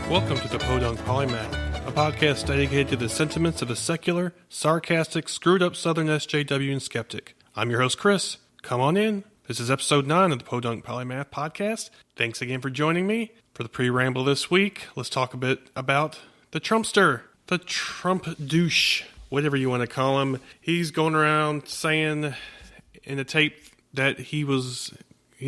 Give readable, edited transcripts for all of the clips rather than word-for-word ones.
Welcome to the Podunk Polymath, a podcast dedicated to the sentiments of the secular, sarcastic, screwed-up Southern SJW and skeptic. I'm your host, Chris. Come on in. This is episode 9 of the Podunk Polymath podcast. Thanks again for joining me. For the pre-ramble this week, let's talk a bit about the Trumpster, the Trump douche, whatever you want to call him. He's going around saying in a tape that he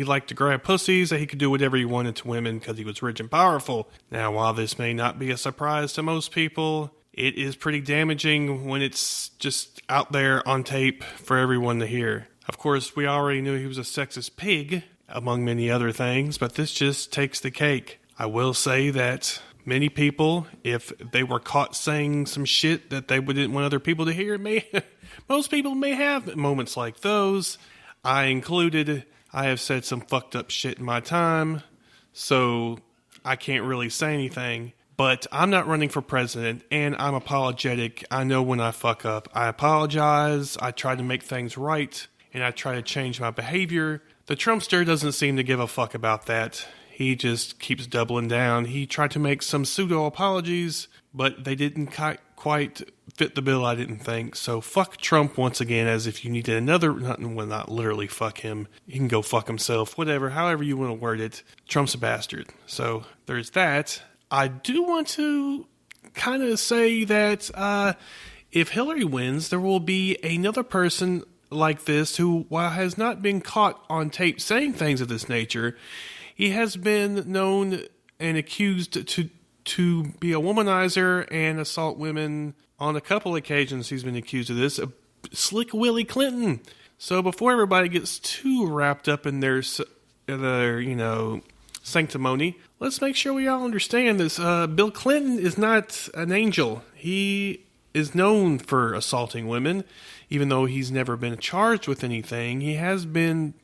liked to grab pussies, that he could do whatever he wanted to women because he was rich and powerful. Now, while this may not be a surprise to most people, it is pretty damaging when it's just out there on tape for everyone to hear. Of course, we already knew he was a sexist pig, among many other things, but this just takes the cake. I will say that many people, if they were caught saying some shit that they didn't want other people to hear, most people may have moments like those. I included. I have said some fucked up shit in my time, so I can't really say anything. But I'm not running for president, and I'm apologetic. I know when I fuck up. I apologize. I try to make things right, and I try to change my behavior. The Trumpster doesn't seem to give a fuck about that. He just keeps doubling down. He tried to make some pseudo-apologies, but they didn't quite fit the bill, I didn't think. So fuck Trump once again, as if you needed another, not literally fuck him. He can go fuck himself, whatever, however you want to word it. Trump's a bastard. So there's that. I do want to kind of say that if Hillary wins, there will be another person like this who, while has not been caught on tape saying things of this nature, he has been known and accused to be a womanizer and assault women. On a couple occasions, he's been accused of this. Slick Willy Clinton. So before everybody gets too wrapped up in their sanctimony, let's make sure we all understand this. Bill Clinton is not an angel. He is known for assaulting women, even though he's never been charged with anything. He's been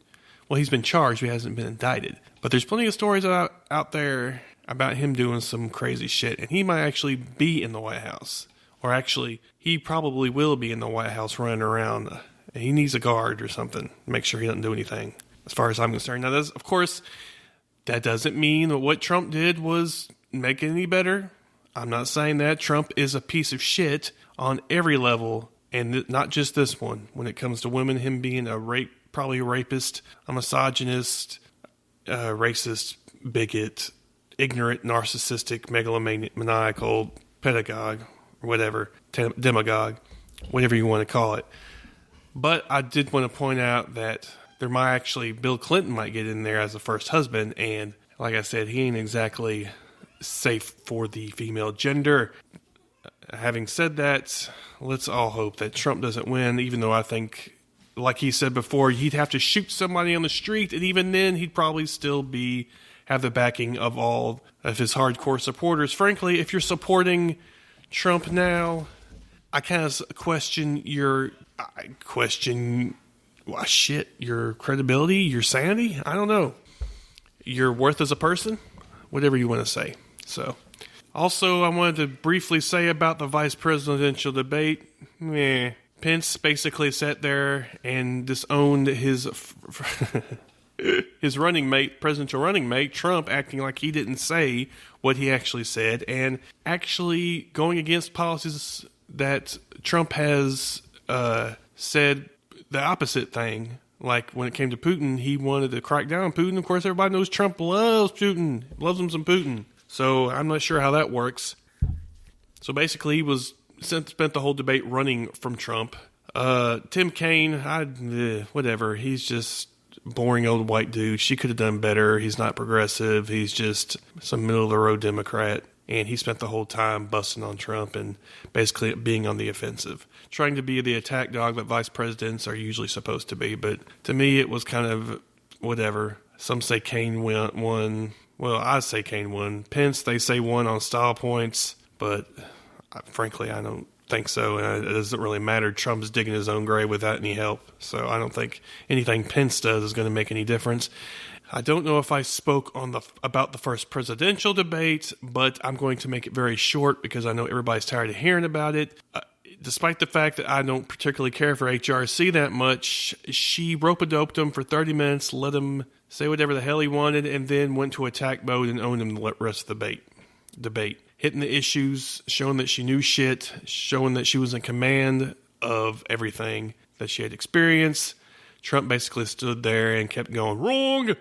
charged, but he hasn't been indicted. But there's plenty of stories out there about him doing some crazy shit, and he might actually be in the White House. Or actually, he probably will be in the White House running around. He needs a guard or something to make sure he doesn't do anything, as far as I'm concerned. Now, of course, that doesn't mean that what Trump did was make it any better. I'm not saying that. Trump is a piece of shit on every level, and not just this one. When it comes to women, him being probably a rapist, a misogynist, racist, bigot, ignorant, narcissistic, megalomaniacal, pedagogue, whatever, demagogue, whatever you want to call it. But I did want to point out that Bill Clinton might get in there as the first husband, and like I said, he ain't exactly safe for the female gender. Having said that, let's all hope that Trump doesn't win, even though I think, like he said before, he'd have to shoot somebody on the street, and even then, he'd probably still have the backing of all of his hardcore supporters. Frankly, if you're supporting Trump now, I kind of question your credibility, your sanity. I don't know. Your worth as a person, whatever you want to say. So, also, I wanted to briefly say about the vice presidential debate. Pence basically sat there and disowned his presidential running mate, Trump, acting like he didn't say what he actually said, and actually going against policies that Trump has said the opposite thing. Like when it came to Putin, he wanted to crack down on Putin. Of course, everybody knows Trump loves Putin, loves him some Putin. So I'm not sure how that works. So basically, he spent the whole debate running from Trump. Tim Kaine, whatever. He's just boring old white dude. She could have done better. He's not progressive. He's just some middle-of-the-road Democrat. And he spent the whole time busting on Trump and basically being on the offensive. Trying to be the attack dog that vice presidents are usually supposed to be. But to me, it was kind of whatever. Some say Kaine won. Well, I say Kaine won. Pence, they say won on style points. But frankly, I don't think so, and it doesn't really matter. Trump's digging his own grave without any help, so I don't think anything Pence does is going to make any difference. I don't know if I spoke about the first presidential debate, but I'm going to make it very short because I know everybody's tired of hearing about it. Despite the fact that I don't particularly care for HRC that much, she rope-a-doped him for 30 minutes, let him say whatever the hell he wanted, and then went to attack mode and owned him the rest of the debate. debate. Hitting the issues, showing that she knew shit, showing that she was in command of everything that she had experienced. Trump basically stood there and kept going, wrong,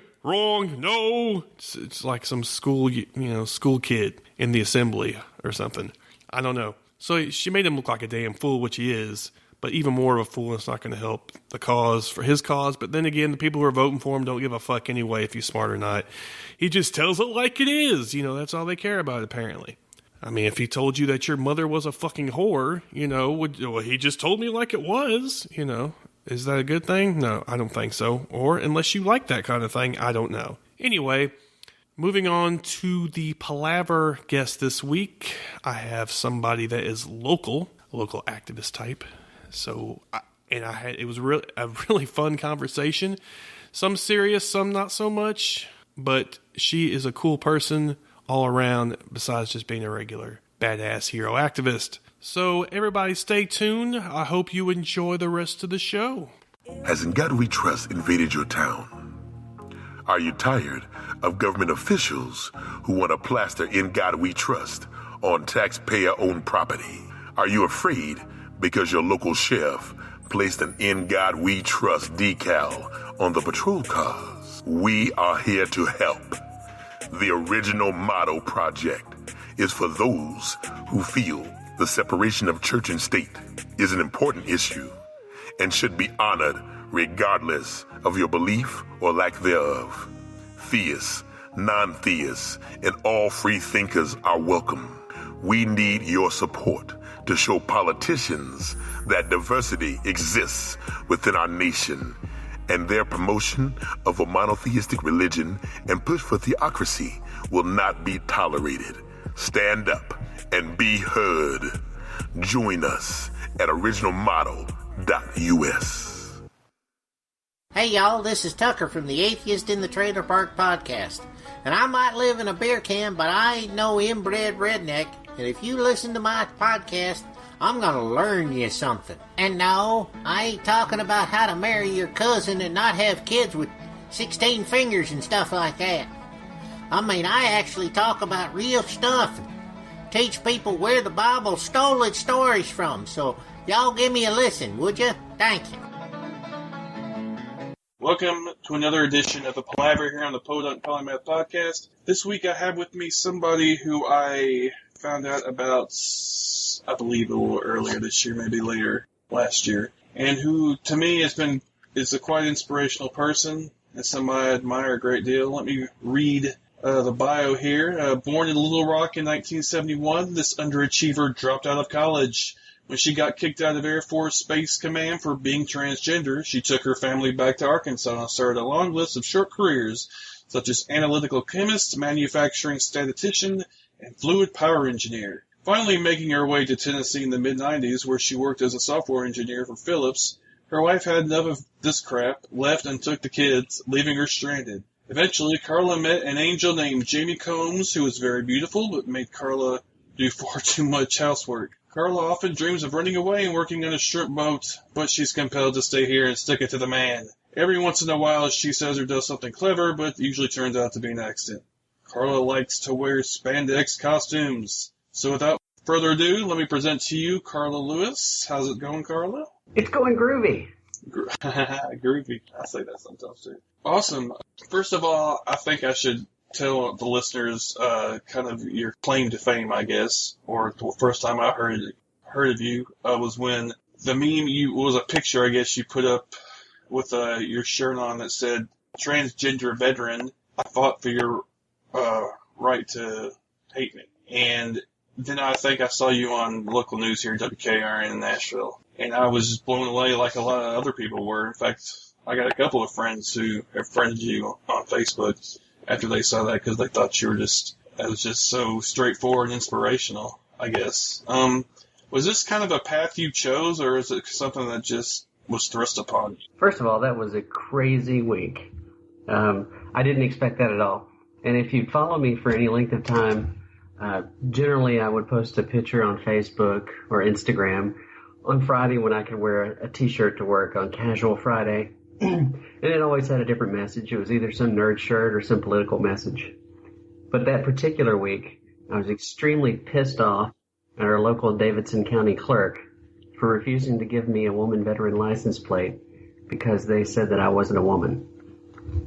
no. It's like some school kid in the assembly or something. I don't know. So she made him look like a damn fool, which he is. But even more of a fool, it's not going to help the cause for his cause. But then again, the people who are voting for him don't give a fuck anyway if he's smart or not. He just tells it like it is. That's all they care about, apparently. I mean, if he told you that your mother was a fucking whore, he just told me like it was, Is that a good thing? No, I don't think so. Or unless you like that kind of thing, I don't know. Anyway, moving on to the palaver guest this week. I have somebody that is local activist type. So, it was a really fun conversation. Some serious, some not so much. But she is a cool person all around, besides just being a regular badass hero activist. So, everybody stay tuned. I hope you enjoy the rest of the show. Has In God We Trust invaded your town? Are you tired of government officials who want to plaster In God We Trust on taxpayer-owned property? Are you afraid because your local sheriff placed an In God We Trust decal on the patrol cars? We are here to help. The original motto project is for those who feel the separation of church and state is an important issue and should be honored regardless of your belief or lack thereof. Theists, non-theists, and all free thinkers are welcome. We need your support to show politicians that diversity exists within our nation, and their promotion of a monotheistic religion and push for theocracy will not be tolerated. Stand up and be heard. Join us at originalmotto.us. Hey y'all, this is Tucker from the Atheist in the Trailer Park podcast. And I might live in a beer can, but I ain't no inbred redneck. And if you listen to my podcast, I'm gonna learn you something. And no, I ain't talking about how to marry your cousin and not have kids with 16 fingers and stuff like that. I mean, I actually talk about real stuff and teach people where the Bible stole its stories from. So y'all give me a listen, would you? Thank you. Welcome to another edition of the Palaver here on the Podunk Polymath Podcast. This week I have with me somebody who I found out about, I believe, a little earlier this year, maybe later last year, and who, to me, is a quite inspirational person and somebody I admire a great deal. Let me read the bio here. Born in Little Rock in 1971, this underachiever dropped out of college. When she got kicked out of Air Force Space Command for being transgender, she took her family back to Arkansas and started a long list of short careers, such as analytical chemist, manufacturing statistician, and fluid power engineer. Finally making her way to Tennessee in the mid-90s, where she worked as a software engineer for Philips, her wife had enough of this crap, left and took the kids, leaving her stranded. Eventually, Carla met an angel named Jamie Combs, who was very beautiful, but made Carla do far too much housework. Carla often dreams of running away and working on a shrimp boat, but she's compelled to stay here and stick it to the man. Every once in a while, she says or does something clever, but it usually turns out to be an accident. Carla likes to wear spandex costumes. So without further ado, let me present to you Carla Lewis. How's it going, Carla? It's going groovy. Groovy. I say that sometimes too. Awesome. First of all, I think I should tell the listeners kind of your claim to fame, I guess, or the first time I heard of you was when the meme was a picture, I guess, you put up with your shirt on that said, "Transgender veteran, I fought for your right to hate me." And then I think I saw you on local news here, WKRN in Nashville, and I was just blown away like a lot of other people were. In fact, I got a couple of friends who have friended you on Facebook after they saw that because they thought it was just so straightforward and inspirational, I guess. Was this kind of a path you chose, or is it something that just was thrust upon you? First of all, that was a crazy week. I didn't expect that at all. And if you'd follow me for any length of time, generally I would post a picture on Facebook or Instagram on Friday when I could wear a t-shirt to work on Casual Friday. And it always had a different message. It was either some nerd shirt or some political message. But that particular week, I was extremely pissed off at our local Davidson County clerk for refusing to give me a woman veteran license plate because they said that I wasn't a woman.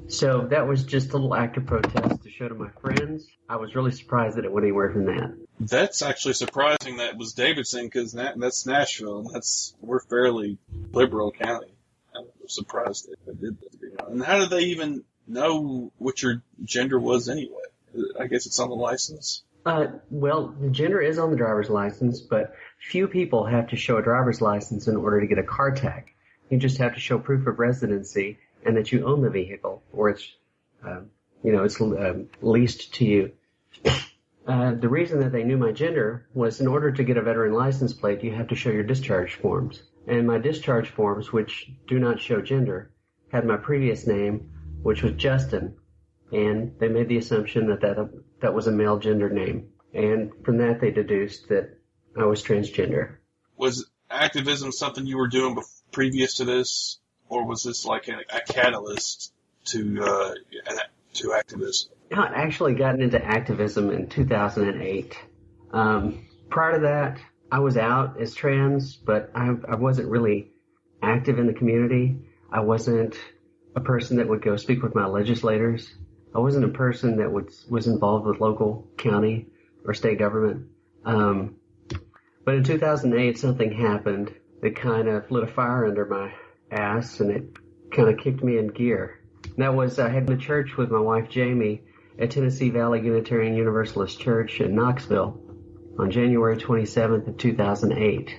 So that was just a little act of protest to show to my friends. I was really surprised that it went anywhere from that. That's actually surprising that it was Davidson, because that's Nashville, and we're fairly liberal county. I'm surprised they did that. And how did they even know what your gender was anyway? I guess it's on the license? Well, the gender is on the driver's license, but few people have to show a driver's license in order to get a car tag. You just have to show proof of residency and that you own the vehicle, or it's leased to you. The reason that they knew my gender was in order to get a veteran license plate, you have to show your discharge forms. And my discharge forms, which do not show gender, had my previous name, which was Justin. And they made the assumption that was a male gender name. And from that, they deduced that I was transgender. Was activism something you were doing previous to this, or was this like a catalyst to activism? I actually gotten into activism in 2008. Prior to that, I was out as trans, but I wasn't really active in the community. I wasn't a person that would go speak with my legislators. I wasn't a person that was involved with local, county, or state government. But in 2008, something happened that kind of lit a fire under my ass, and it kind of kicked me in gear. And that was, I had been to church with my wife, Jamie, at Tennessee Valley Unitarian Universalist Church in Knoxville on January 27th of 2008.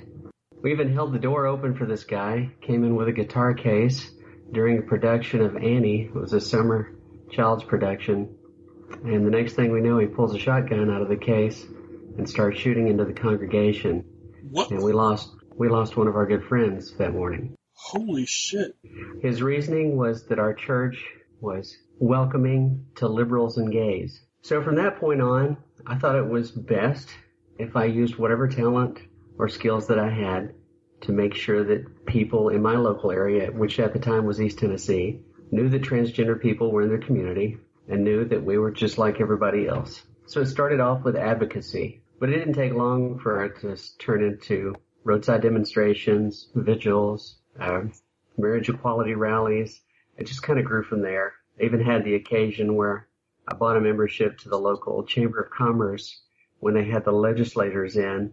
We even held the door open for this guy, came in with a guitar case during a production of Annie. It was a summer child's production. And the next thing we know, he pulls a shotgun out of the case and starts shooting into the congregation. What? And we lost one of our good friends that morning. Holy shit. His reasoning was that our church was welcoming to liberals and gays. So from that point on, I thought it was best if I used whatever talent or skills that I had to make sure that people in my local area, which at the time was East Tennessee, knew that transgender people were in their community and knew that we were just like everybody else. So it started off with advocacy, but it didn't take long for it to turn into roadside demonstrations, vigils, marriage equality rallies. It just kind of grew from there. I even had the occasion where I bought a membership to the local Chamber of Commerce when they had the legislators in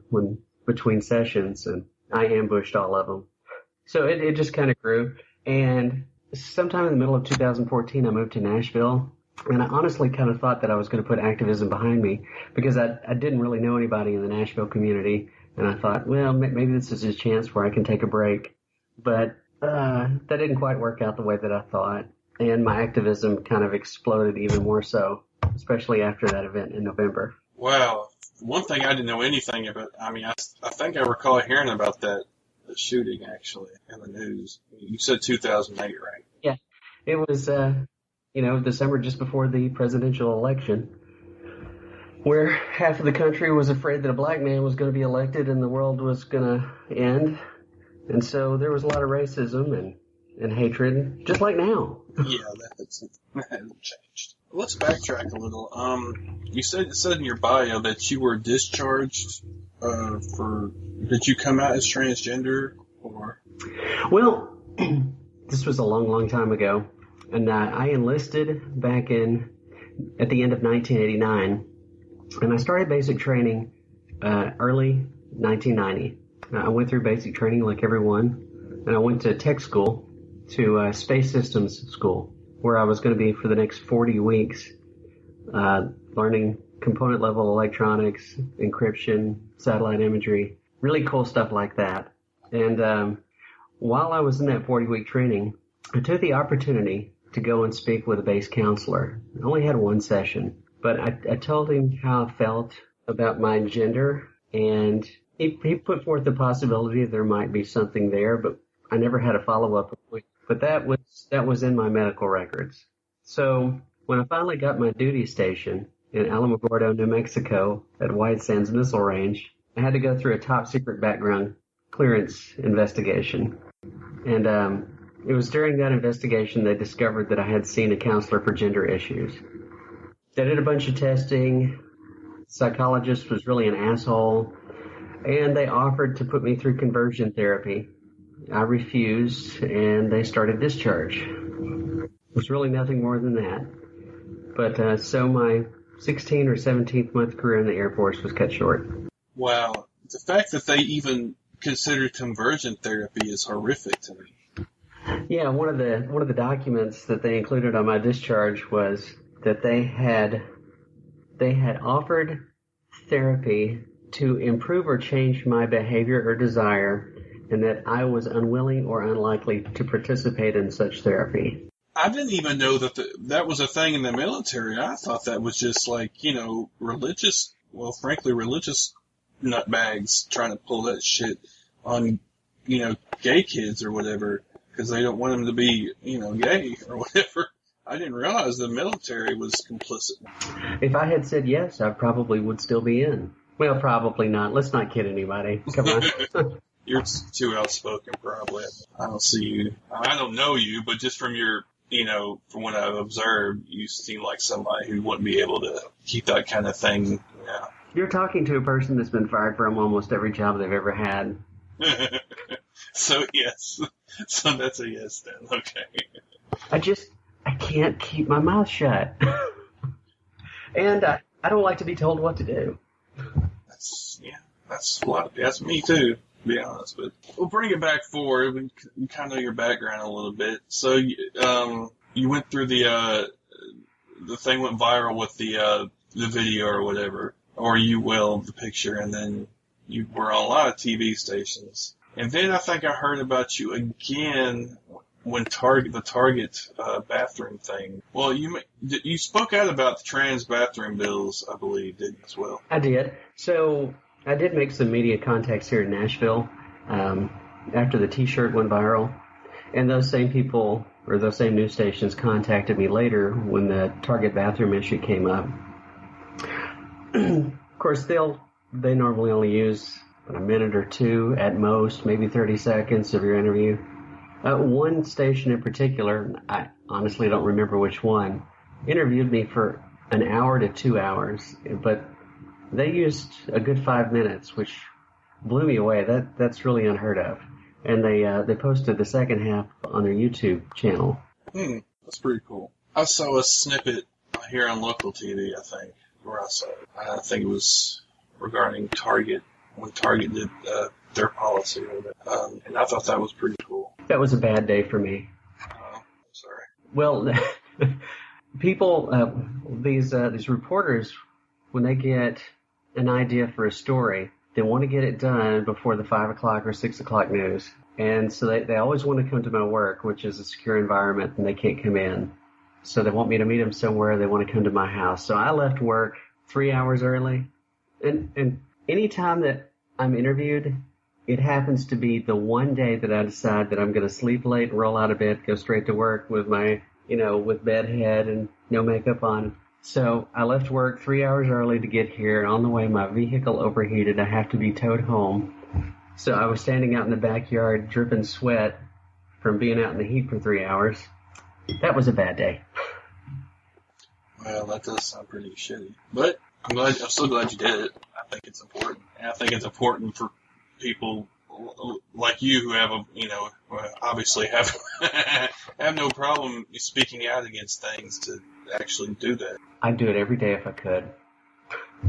between sessions, and I ambushed all of them. So it just kind of grew. And sometime in the middle of 2014, I moved to Nashville, and I honestly kind of thought that I was going to put activism behind me because I didn't really know anybody in the Nashville community, and I thought, well, maybe this is a chance where I can take a break. But that didn't quite work out the way that I thought, and my activism kind of exploded even more so, especially after that event in November. Wow. One thing I didn't know anything about, I think I recall hearing about the shooting, actually, in the news. You said 2008, right? Yeah. It was, the summer just before the presidential election, where half of the country was afraid that a black man was going to be elected and the world was going to end. And so there was a lot of racism and hatred, just like now. Yeah, that hasn't changed. Let's backtrack a little. You said in your bio that you were discharged did you come out as transgender, or? Well, this was a long, long time ago, and I enlisted back at the end of 1989, and I started basic training early 1990. I went through basic training like everyone, and I went to tech school, to space systems school, where I was going to be for the next 40 weeks, learning component level electronics, encryption, satellite imagery, really cool stuff like that. And while I was in that 40-week training, I took the opportunity to go and speak with a base counselor. I only had one session, but I told him how I felt about my gender, and he put forth the possibility that there might be something there, but I never had a follow-up. But that was in my medical records. So when I finally got my duty station in Alamogordo, New Mexico, at White Sands Missile Range, I had to go through a top-secret background clearance investigation. And it was during that investigation they discovered that I had seen a counselor for gender issues. They did a bunch of testing, psychologist was really an asshole, and they offered to put me through conversion therapy. I refused, and they started discharge. It was really nothing more than that. But so my 16 or 17th month career in the Air Force was cut short. Wow. The fact that they even considered conversion therapy is horrific to me. Yeah, one of the documents that they included on my discharge was that they had offered therapy to improve or change my behavior or desire, and that I was unwilling or unlikely to participate in such therapy. I didn't even know that that was a thing in the military. I thought that was just like, religious nutbags trying to pull that shit on, gay kids or whatever, because they don't want them to be, gay or whatever. I didn't realize the military was complicit. If I had said yes, I probably would still be in. Well, probably not. Let's not kid anybody. Come on. You're too outspoken, probably. I don't see you. I don't know you, but just from your, from what I've observed, you seem like somebody who wouldn't be able to keep that kind of thing. Yeah. You're talking to a person that's been fired from almost every job they've ever had. So, yes. So that's a yes then. Okay. I can't keep my mouth shut. And I don't like to be told what to do. That's me too, to be honest. But we'll bring it back forward. We kind of know your background a little bit. So, you went through the thing went viral with the video or whatever, or the picture, and then you were on a lot of TV stations. And then I think I heard about you again when the Target bathroom thing. Well, you spoke out about the trans bathroom bills, I believe, didn't you, as well? I did. So I did make some media contacts here in Nashville after the T-shirt went viral. And those same people, or those same news stations, contacted me later when the Target bathroom issue came up. Of course, they normally only use a minute or two at most, maybe 30 seconds of your interview. One station in particular, I honestly don't remember which one, interviewed me for an hour to 2 hours, but they used a good 5 minutes, which blew me away. That's really unheard of. And they posted the second half on their YouTube channel. That's pretty cool. I saw a snippet here on local TV, I think, where I saw it. I think it was regarding Target, when Target did their policy. And I thought that was pretty cool. That was a bad day for me. I'm sorry. Well, people, these reporters, when they get an idea for a story, they want to get it done before the 5 o'clock or 6 o'clock news. And so they always want to come to my work, which is a secure environment, and they can't come in. So they want me to meet them somewhere. They want to come to my house. So I left work 3 hours early. And any time that I'm interviewed, it happens to be the one day that I decide that I'm going to sleep late, roll out of bed, go straight to work with my, with bed head and no makeup on. So I left work 3 hours early to get here, and on the way my vehicle overheated. I have to be towed home. So I was standing out in the backyard dripping sweat from being out in the heat for 3 hours. That was a bad day. Well, that does sound pretty shitty. But I'm so glad you did it. I think it's important. And I think it's important for people like you who have obviously have have no problem speaking out against things to actually do that. I'd do it every day if I could.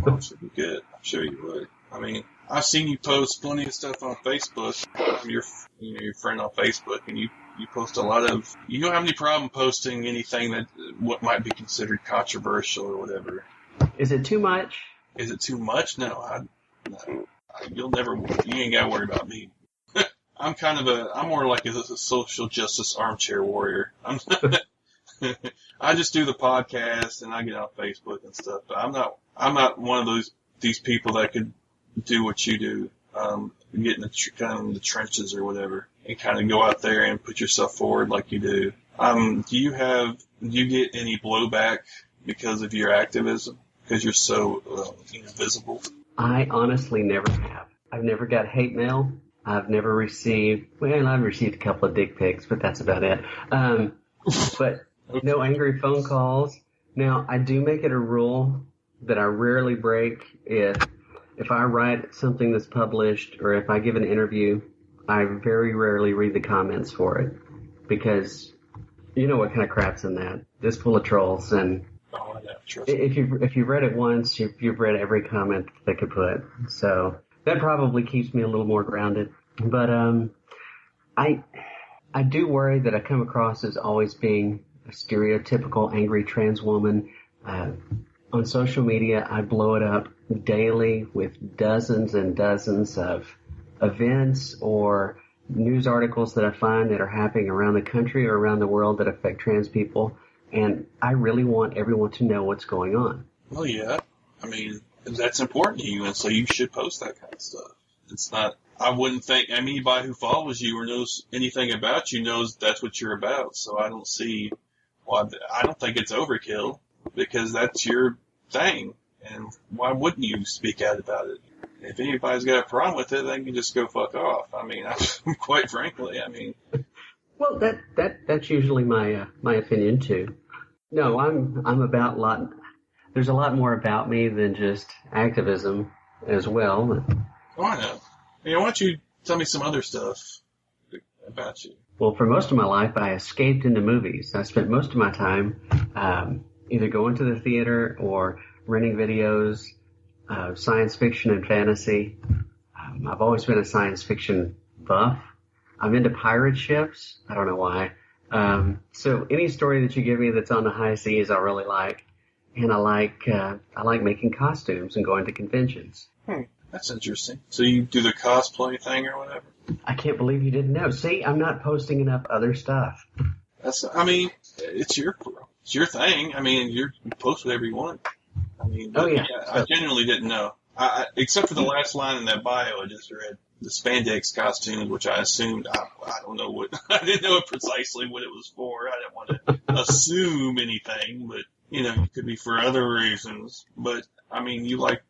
Well, it should be good. I'm sure you would. I mean, I've seen you post plenty of stuff on Facebook. I'm your friend on Facebook, and you post a lot of. You don't have any problem posting anything that what might be considered controversial or whatever. Is it too much? Is it too much? No. You ain't got to worry about me. I'm more like a social justice armchair warrior. I just do the podcast and I get on Facebook and stuff, but I'm not one of these people that could do what you do, get in the trenches or whatever, and kind of go out there and put yourself forward like you do. Do you get any blowback because of your activism? Because you're so visible? I honestly never have. I've never got hate mail. I've never received, I've received a couple of dick pics, but that's about it. But no angry phone calls. Now, I do make it a rule that I rarely break. If I write something that's published or if I give an interview, I very rarely read the comments for it because you know what kind of crap's in that. It's full of trolls, and if you've read it once, you've read every comment they could put. So that probably keeps me a little more grounded. But I do worry that I come across as always being a stereotypical angry trans woman. On social media, I blow it up daily with dozens and dozens of events or news articles that I find that are happening around the country or around the world that affect trans people. And I really want everyone to know what's going on. Well, yeah. I mean, that's important to you, and so you should post that kind of stuff. It's not, I wouldn't think anybody who follows you or knows anything about you knows that's what you're about. So I don't see why, I don't think it's overkill because that's your thing. And why wouldn't you speak out about it? If anybody's got a problem with it, they can just go fuck off. I mean, quite frankly, I mean. Well, that's usually my opinion too. No, I'm about there's a lot more about me than just activism as well. Oh, I know. Why don't you tell me some other stuff about you? Well, for most of my life, I escaped into movies. I spent most of my time either going to the theater or renting videos, science fiction and fantasy. I've always been a science fiction buff. I'm into pirate ships. I don't know why. So any story that you give me that's on the high seas, I really like. And I like making costumes and going to conventions. That's interesting. So you do the cosplay thing or whatever? I can't believe you didn't know. See, I'm not posting enough other stuff. I mean, it's your thing. I mean, you post whatever you want. I mean, oh yeah. I genuinely didn't know. Except for the last line in that bio I just read. The spandex costumes, which I assumed, I don't know what, I didn't know precisely what it was for. I didn't want to assume anything, but, it could be for other reasons. But, I mean, you like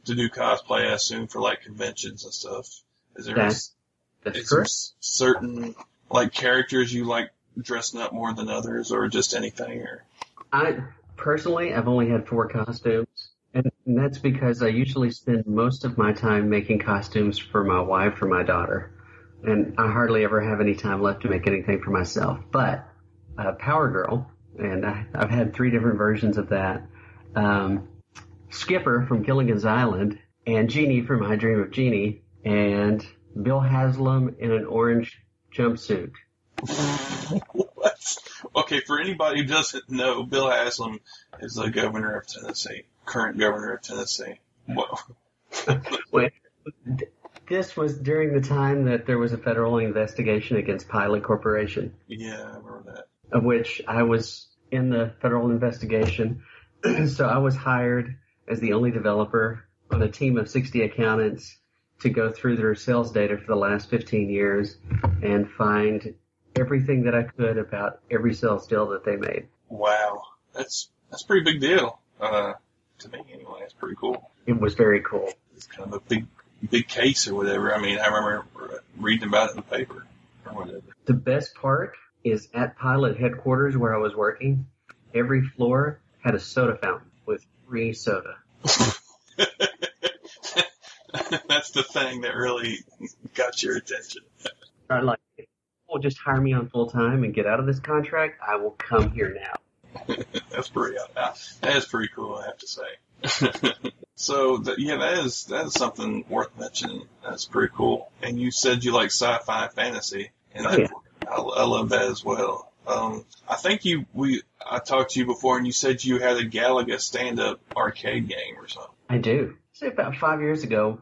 to do cosplay, I assume, for, like, conventions and stuff. Is there certain, like, characters you like dressing up more than others, or just anything? Or I've only had 4 costumes. And that's because I usually spend most of my time making costumes for my wife or my daughter. And I hardly ever have any time left to make anything for myself. But Power Girl, and I've had 3 different versions of that. Skipper from Gilligan's Island, and Jeannie from I Dream of Jeannie, and Bill Haslam in an orange jumpsuit. What? Okay, for anybody who doesn't know, Bill Haslam is the governor of Tennessee. Current governor of Tennessee. Whoa. Wait, this was during the time that there was a federal investigation against Pilot Corporation. Yeah, I remember that. Of which I was in the federal investigation. So I was hired as the only developer on a team of 60 accountants to go through their sales data for the last 15 years and find everything that I could about every sales deal that they made. Wow. That's a pretty big deal. To me, anyway, it's pretty cool. It was very cool. It's kind of a big case or whatever. I mean, I remember reading about it in the paper or whatever. The best part is at Pilot headquarters where I was working, every floor had a soda fountain with free soda. That's the thing that really got your attention. I'm like, if people just hire me on full time and get out of this contract, I will come here now. That is pretty cool, I have to say. So, that is something worth mentioning. That's pretty cool. And you said you like sci-fi and fantasy, and I love that as well. I think I talked to you before, and you said you had a Galaga stand-up arcade game or something. I do. Say about 5 years ago,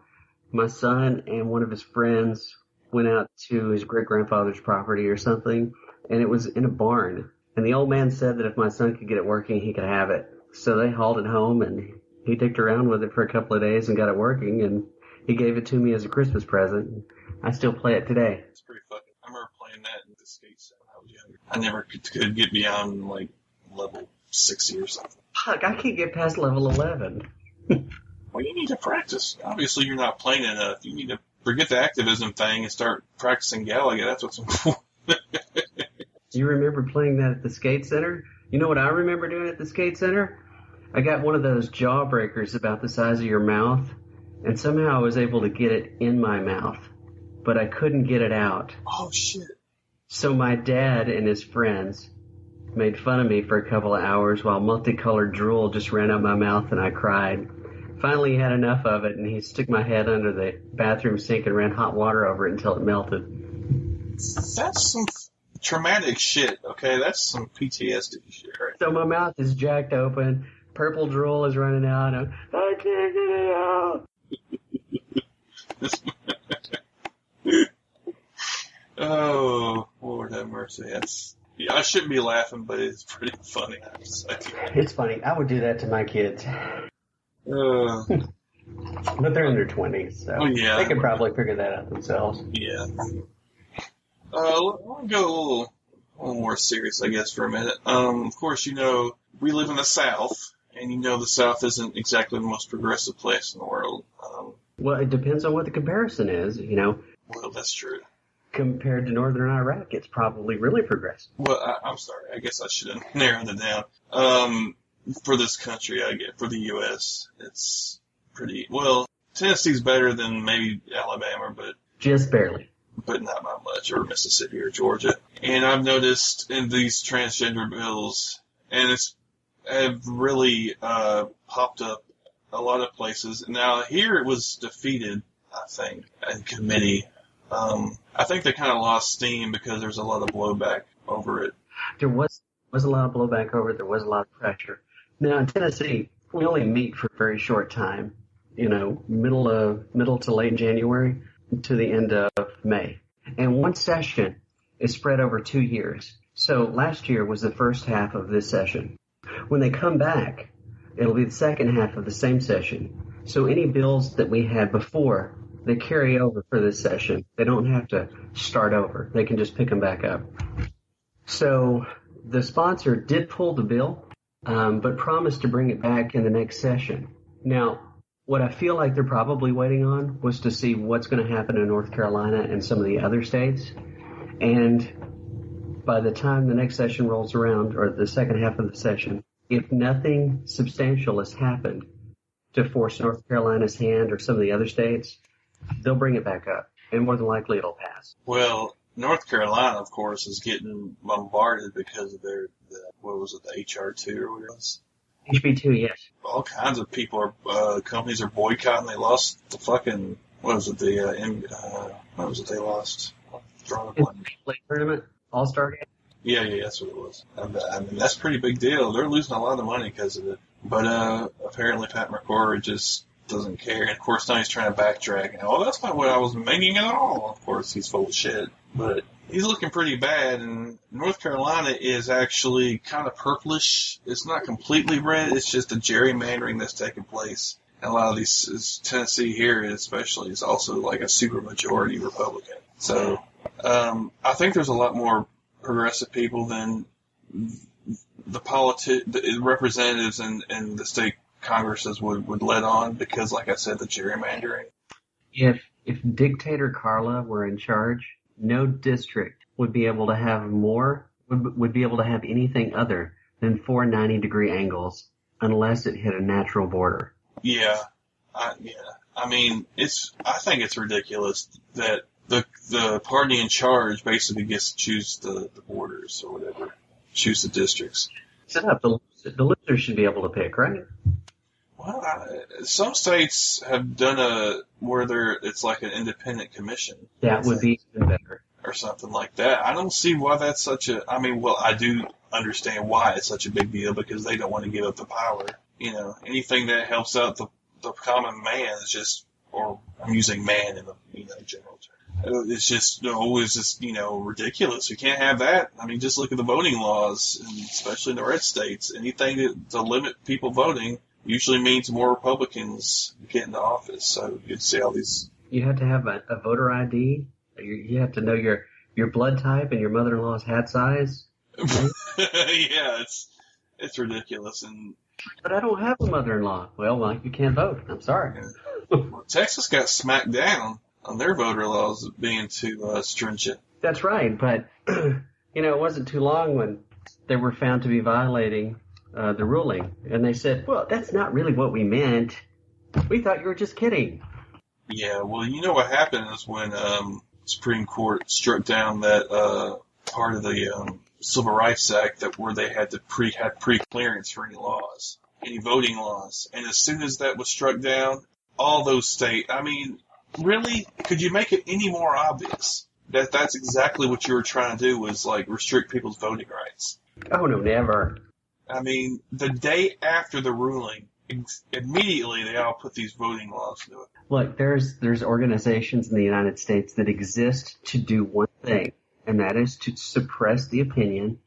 my son and one of his friends went out to his great-grandfather's property or something, and it was in a barn. And the old man said that if my son could get it working, he could have it. So they hauled it home, and he dicked around with it for a couple of days and got it working, and he gave it to me as a Christmas present. I still play it today. It's pretty fucking. I remember playing that in the skate set when I was younger. I never could get beyond, like, level 60 or something. Fuck, I can't get past level 11. Well, you need to practice. Obviously, you're not playing enough. You need to forget the activism thing and start practicing Galaga. That's what's important. Do you remember playing that at the skate center? You know what I remember doing at the skate center? I got one of those jawbreakers about the size of your mouth, and somehow I was able to get it in my mouth, but I couldn't get it out. Oh, shit. So my dad and his friends made fun of me for a couple of hours while multicolored drool just ran out my mouth and I cried. Finally, he had enough of it, and he stuck my head under the bathroom sink and ran hot water over it until it melted. That's some traumatic shit, okay? That's some PTSD shit, right? So my mouth is jacked open, purple drool is running out, and I can't get it out. Oh, Lord have mercy. Yeah, I shouldn't be laughing, but it's pretty funny, I have to say. It's funny. I would do that to my kids. But they're in their 20s, so yeah, they could probably figure that out themselves. Yeah. Let me go a little more serious, I guess, for a minute. Of course, we live in the South, and the South isn't exactly the most progressive place in the world. Well, it depends on what the comparison is, Well, that's true. Compared to northern Iraq, it's probably really progressive. Well, I'm sorry. I guess I should have narrowed it down. For this country, for the U.S., it's pretty, well, Tennessee's better than maybe Alabama, but just barely. But not by much, or Mississippi or Georgia. And I've noticed in these transgender bills, and have really popped up a lot of places. Now, here it was defeated, I think, in committee. I think they kind of lost steam because there's a lot of blowback over it. There was a lot of blowback over it. There was a lot of pressure. Now, in Tennessee, we only meet for a very short time, middle to late January to the end of May. And one session is spread over 2 years. So last year was the first half of this session. When they come back, it'll be the second half of the same session. So any bills that we had before, they carry over for this session. They don't have to start over. They can just pick them back up. So the sponsor did pull the bill, but promised to bring it back in the next session. Now, what I feel like they're probably waiting on was to see what's going to happen in North Carolina and some of the other states. And by the time the next session rolls around, or the second half of the session, if nothing substantial has happened to force North Carolina's hand or some of the other states, they'll bring it back up. And more than likely it'll pass. Well, North Carolina, of course, is getting bombarded because of the HR2 or whatever it was? HB2, yes. All kinds of people companies are boycotting. They lost the fucking, what was it they lost? Drawing a blank. Tournament? All-Star game? Yeah, that's what it was. I mean, that's a pretty big deal. They're losing a lot of money because of it. But apparently Pat McCrory just doesn't care. And, of course, now he's trying to backtrack. And, that's not what I was meaning at all. Of course, he's full of shit. But he's looking pretty bad, and North Carolina is actually kind of purplish. It's not completely red. It's just a gerrymandering that's taking place. And a lot of these, Tennessee here especially, is also like a super majority Republican. So I think there's a lot more progressive people than the representatives and the state congresses would let on because, like I said, the gerrymandering. If dictator Carla were in charge, no district would be able to have would be able to have anything other than 4 90-degree angles unless it hit a natural border. Yeah. I mean, I think it's ridiculous that the party in charge basically gets to choose the borders or whatever, choose the districts. Set up the losers should be able to pick, right? Well, some states have done where it's like an independent commission. That would be even better. Or something like that. I don't see why that's such a, I do understand why it's such a big deal because they don't want to give up the power. Anything that helps out the common man is just, or I'm using man in the, general term. It's just, ridiculous. You can't have that. I mean, just look at the voting laws, and especially in the red states. Anything to limit people voting usually means more Republicans get into office. So you'd see all these. You have to have a voter ID. You have to know your blood type and your mother-in-law's hat size. Yeah, it's ridiculous. But I don't have a mother-in-law. Well, Mike, you can't vote. I'm sorry. Texas got smacked down on their voter laws being too stringent. That's right, but it wasn't too long when they were found to be violating the ruling, and they said, well, that's not really what we meant. We thought you were just kidding. Yeah, well, you know what happened is when Supreme Court struck down that part of the Civil Rights Act that where they had to have pre-clearance for any voting laws. And as soon as that was struck down, all those states, I mean, really, could you make it any more obvious that that's exactly what you were trying to do was, like, restrict people's voting rights? Oh, no, never. I mean, the day after the ruling, immediately they all put these voting laws into it. Look, there's organizations in the United States that exist to do one thing, and that is to suppress the opinion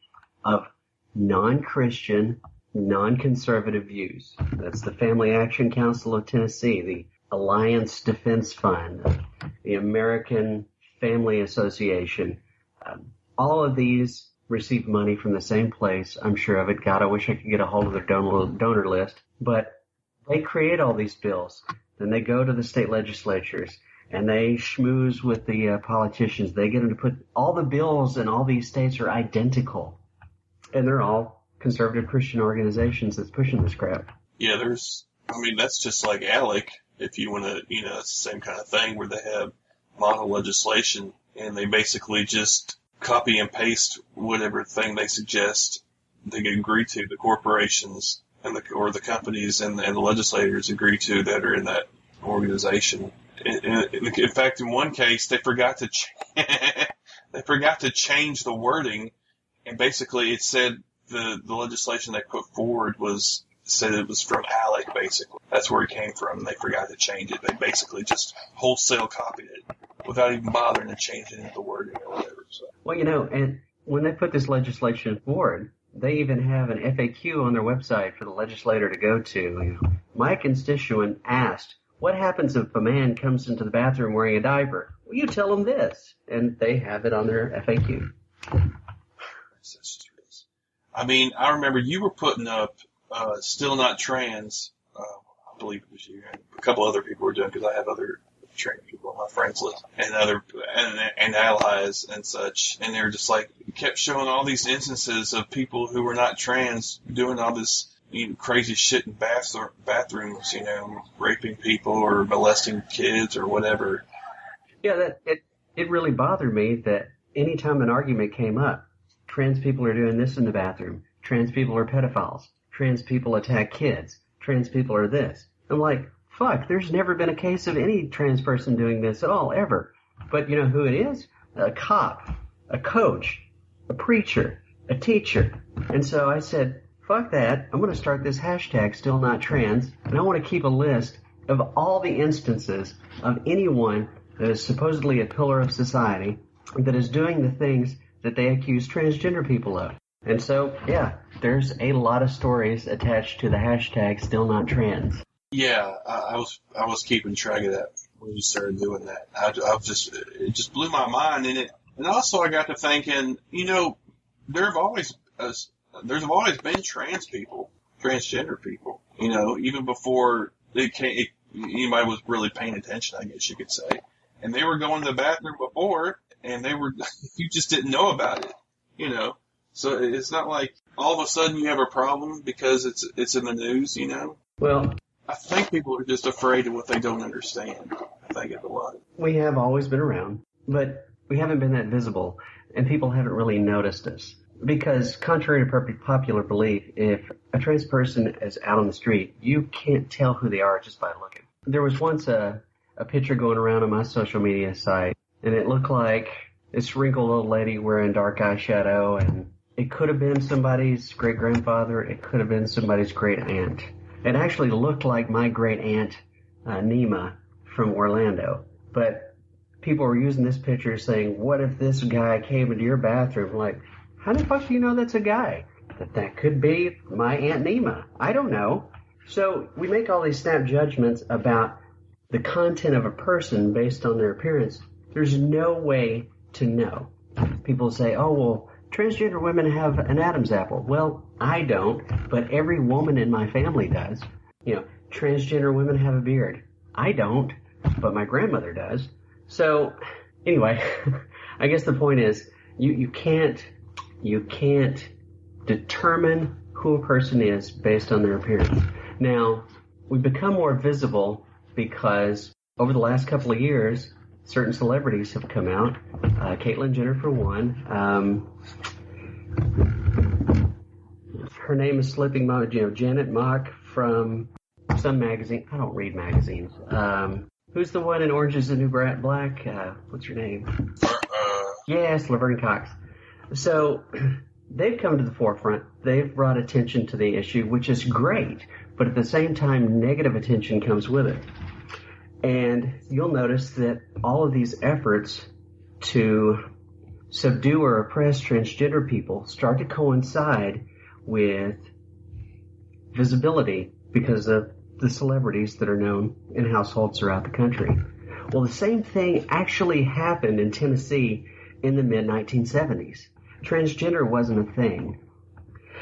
of non-Christian, non-conservative views. That's the Family Action Council of Tennessee, the Alliance Defense Fund, the American Family Association. All of these receive money from the same place, I'm sure of it. God, I wish I could get a hold of their donor list. But they create all these bills. Then they go to the state legislatures, and they schmooze with the politicians. They get them to put all the bills in all these states are identical. And they're all conservative Christian organizations that's pushing this crap. Yeah, that's just like ALEC, if you want to, it's the same kind of thing where they have model legislation, and they basically just copy and paste whatever thing they suggest they agree to, the corporations or the companies and the legislators agree to that are in that organization. In fact, in one case, they forgot to change the wording, and basically it said the legislation they put forward said it was from ALEC, basically. That's where it came from, and they forgot to change it. They basically just wholesale copied it without even bothering to change any of the wording or whatever. So. Well, and when they put this legislation forward, they even have an FAQ on their website for the legislator to go to. My constituent asked, what happens if a man comes into the bathroom wearing a diaper? Well, you tell him this. And they have it on their FAQ. I mean, I remember you were putting up Still Not Trans. I believe it was you. And a couple other people were doing, because I have other trans people on my friends list and allies and such. And they were just like, kept showing all these instances of people who were not trans doing all this crazy shit in bathrooms, raping people or molesting kids or whatever. Yeah, it really bothered me that anytime an argument came up, trans people are doing this in the bathroom, trans people are pedophiles, trans people attack kids, trans people are this. I'm like, fuck, there's never been a case of any trans person doing this at all, ever. But you know who it is? A cop, a coach, a preacher, a teacher. And so I said, fuck that, I'm going to start this hashtag Still Not Trans, and I want to keep a list of all the instances of anyone that is supposedly a pillar of society that is doing the things that they accuse transgender people of. And so, yeah, there's a lot of stories attached to the hashtag Still Not Trans. Yeah, I was keeping track of that when you started doing that. It just blew my mind, and also I got to thinking, there's always been transgender people, even before anybody was really paying attention, I guess you could say. And they were going to the bathroom before, and you just didn't know about it, So it's not like all of a sudden you have a problem because it's in the news, Well, I think people are just afraid of what they don't understand. I think it's a lot. We have always been around, but we haven't been that visible, and people haven't really noticed us. Because contrary to popular belief, if a trans person is out on the street, you can't tell who they are just by looking. There was once a picture going around on my social media site, and it looked like this wrinkled old lady wearing dark eyeshadow, and it could have been somebody's great-grandfather, it could have been somebody's great-aunt. It actually looked like my great-aunt, Nima, from Orlando. But people were using this picture saying, what if this guy came into your bathroom? Like, how the fuck do you know that's a guy? That could be my Aunt Nima. I don't know. So we make all these snap judgments about the content of a person based on their appearance. There's no way to know. People say, oh, well, transgender women have an Adam's apple. Well, I don't, but every woman in my family does. Transgender women have a beard. I don't, but my grandmother does. So, anyway, I guess the point is, you can't determine who a person is based on their appearance. Now, we become more visible because over the last couple of years, certain celebrities have come out. Caitlyn Jenner, for one. Her name is slipping my, Janet Mock from some magazine. I don't read magazines. Who's the one in Orange is the New Black? What's her name? Yes, Laverne Cox. So they've come to the forefront. They've brought attention to the issue, which is great. But at the same time, negative attention comes with it. And you'll notice that all of these efforts to subdue or oppress transgender people start to coincide with visibility because of the celebrities that are known in households throughout the country. Well, the same thing actually happened in Tennessee in the mid-1970s. Transgender wasn't a thing.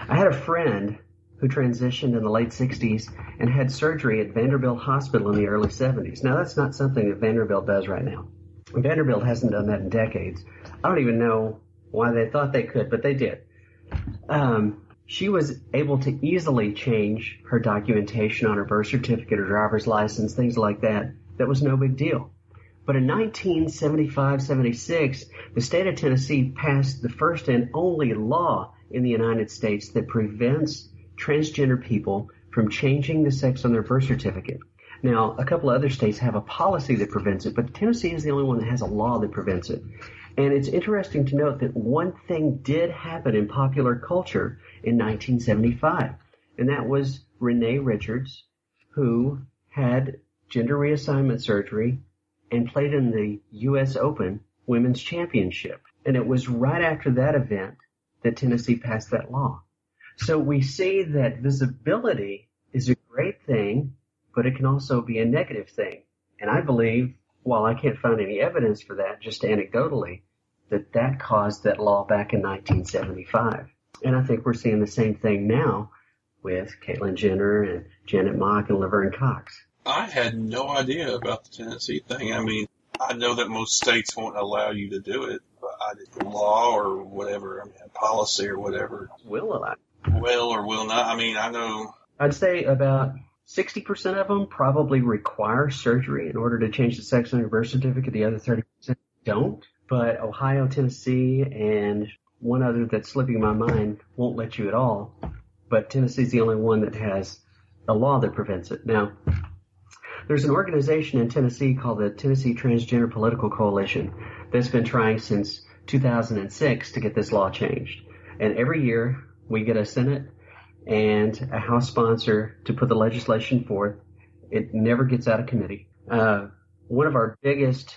I had a friend who transitioned in the late 60s and had surgery at Vanderbilt Hospital in the early 70s. Now, that's not something that Vanderbilt does right now. Vanderbilt hasn't done that in decades. I don't even know why they thought they could, but they did. She was able to easily change her documentation on her birth certificate or driver's license, things like that. That was no big deal. But in 1975-76, the state of Tennessee passed the first and only law in the United States that prevents transgender people from changing the sex on their birth certificate. Now, a couple of other states have a policy that prevents it, but Tennessee is the only one that has a law that prevents it. And it's interesting to note that one thing did happen in popular culture in 1975, and that was Renee Richards, who had gender reassignment surgery and played in the U.S. Open Women's Championship. And it was right after that event that Tennessee passed that law. So we see that visibility is a great thing, but it can also be a negative thing. And I believe, while I can't find any evidence for that, just anecdotally, that caused that law back in 1975. And I think we're seeing the same thing now with Caitlyn Jenner and Janet Mock and Laverne Cox. I had no idea about the Tennessee thing. I mean, I know that most states won't allow you to do it, but I didn't law or whatever, I mean, policy or whatever. Will allow. Will or will not. I mean, I know. I'd say about 60% of them probably require surgery in order to change the sex on your birth certificate. The other 30% don't. But Ohio, Tennessee, and one other that's slipping my mind won't let you at all. But Tennessee's the only one that has a law that prevents it. Now, there's an organization in Tennessee called the Tennessee Transgender Political Coalition that's been trying since 2006 to get this law changed. And every year we get a Senate and a House sponsor to put the legislation forth. It never gets out of committee. One of our biggest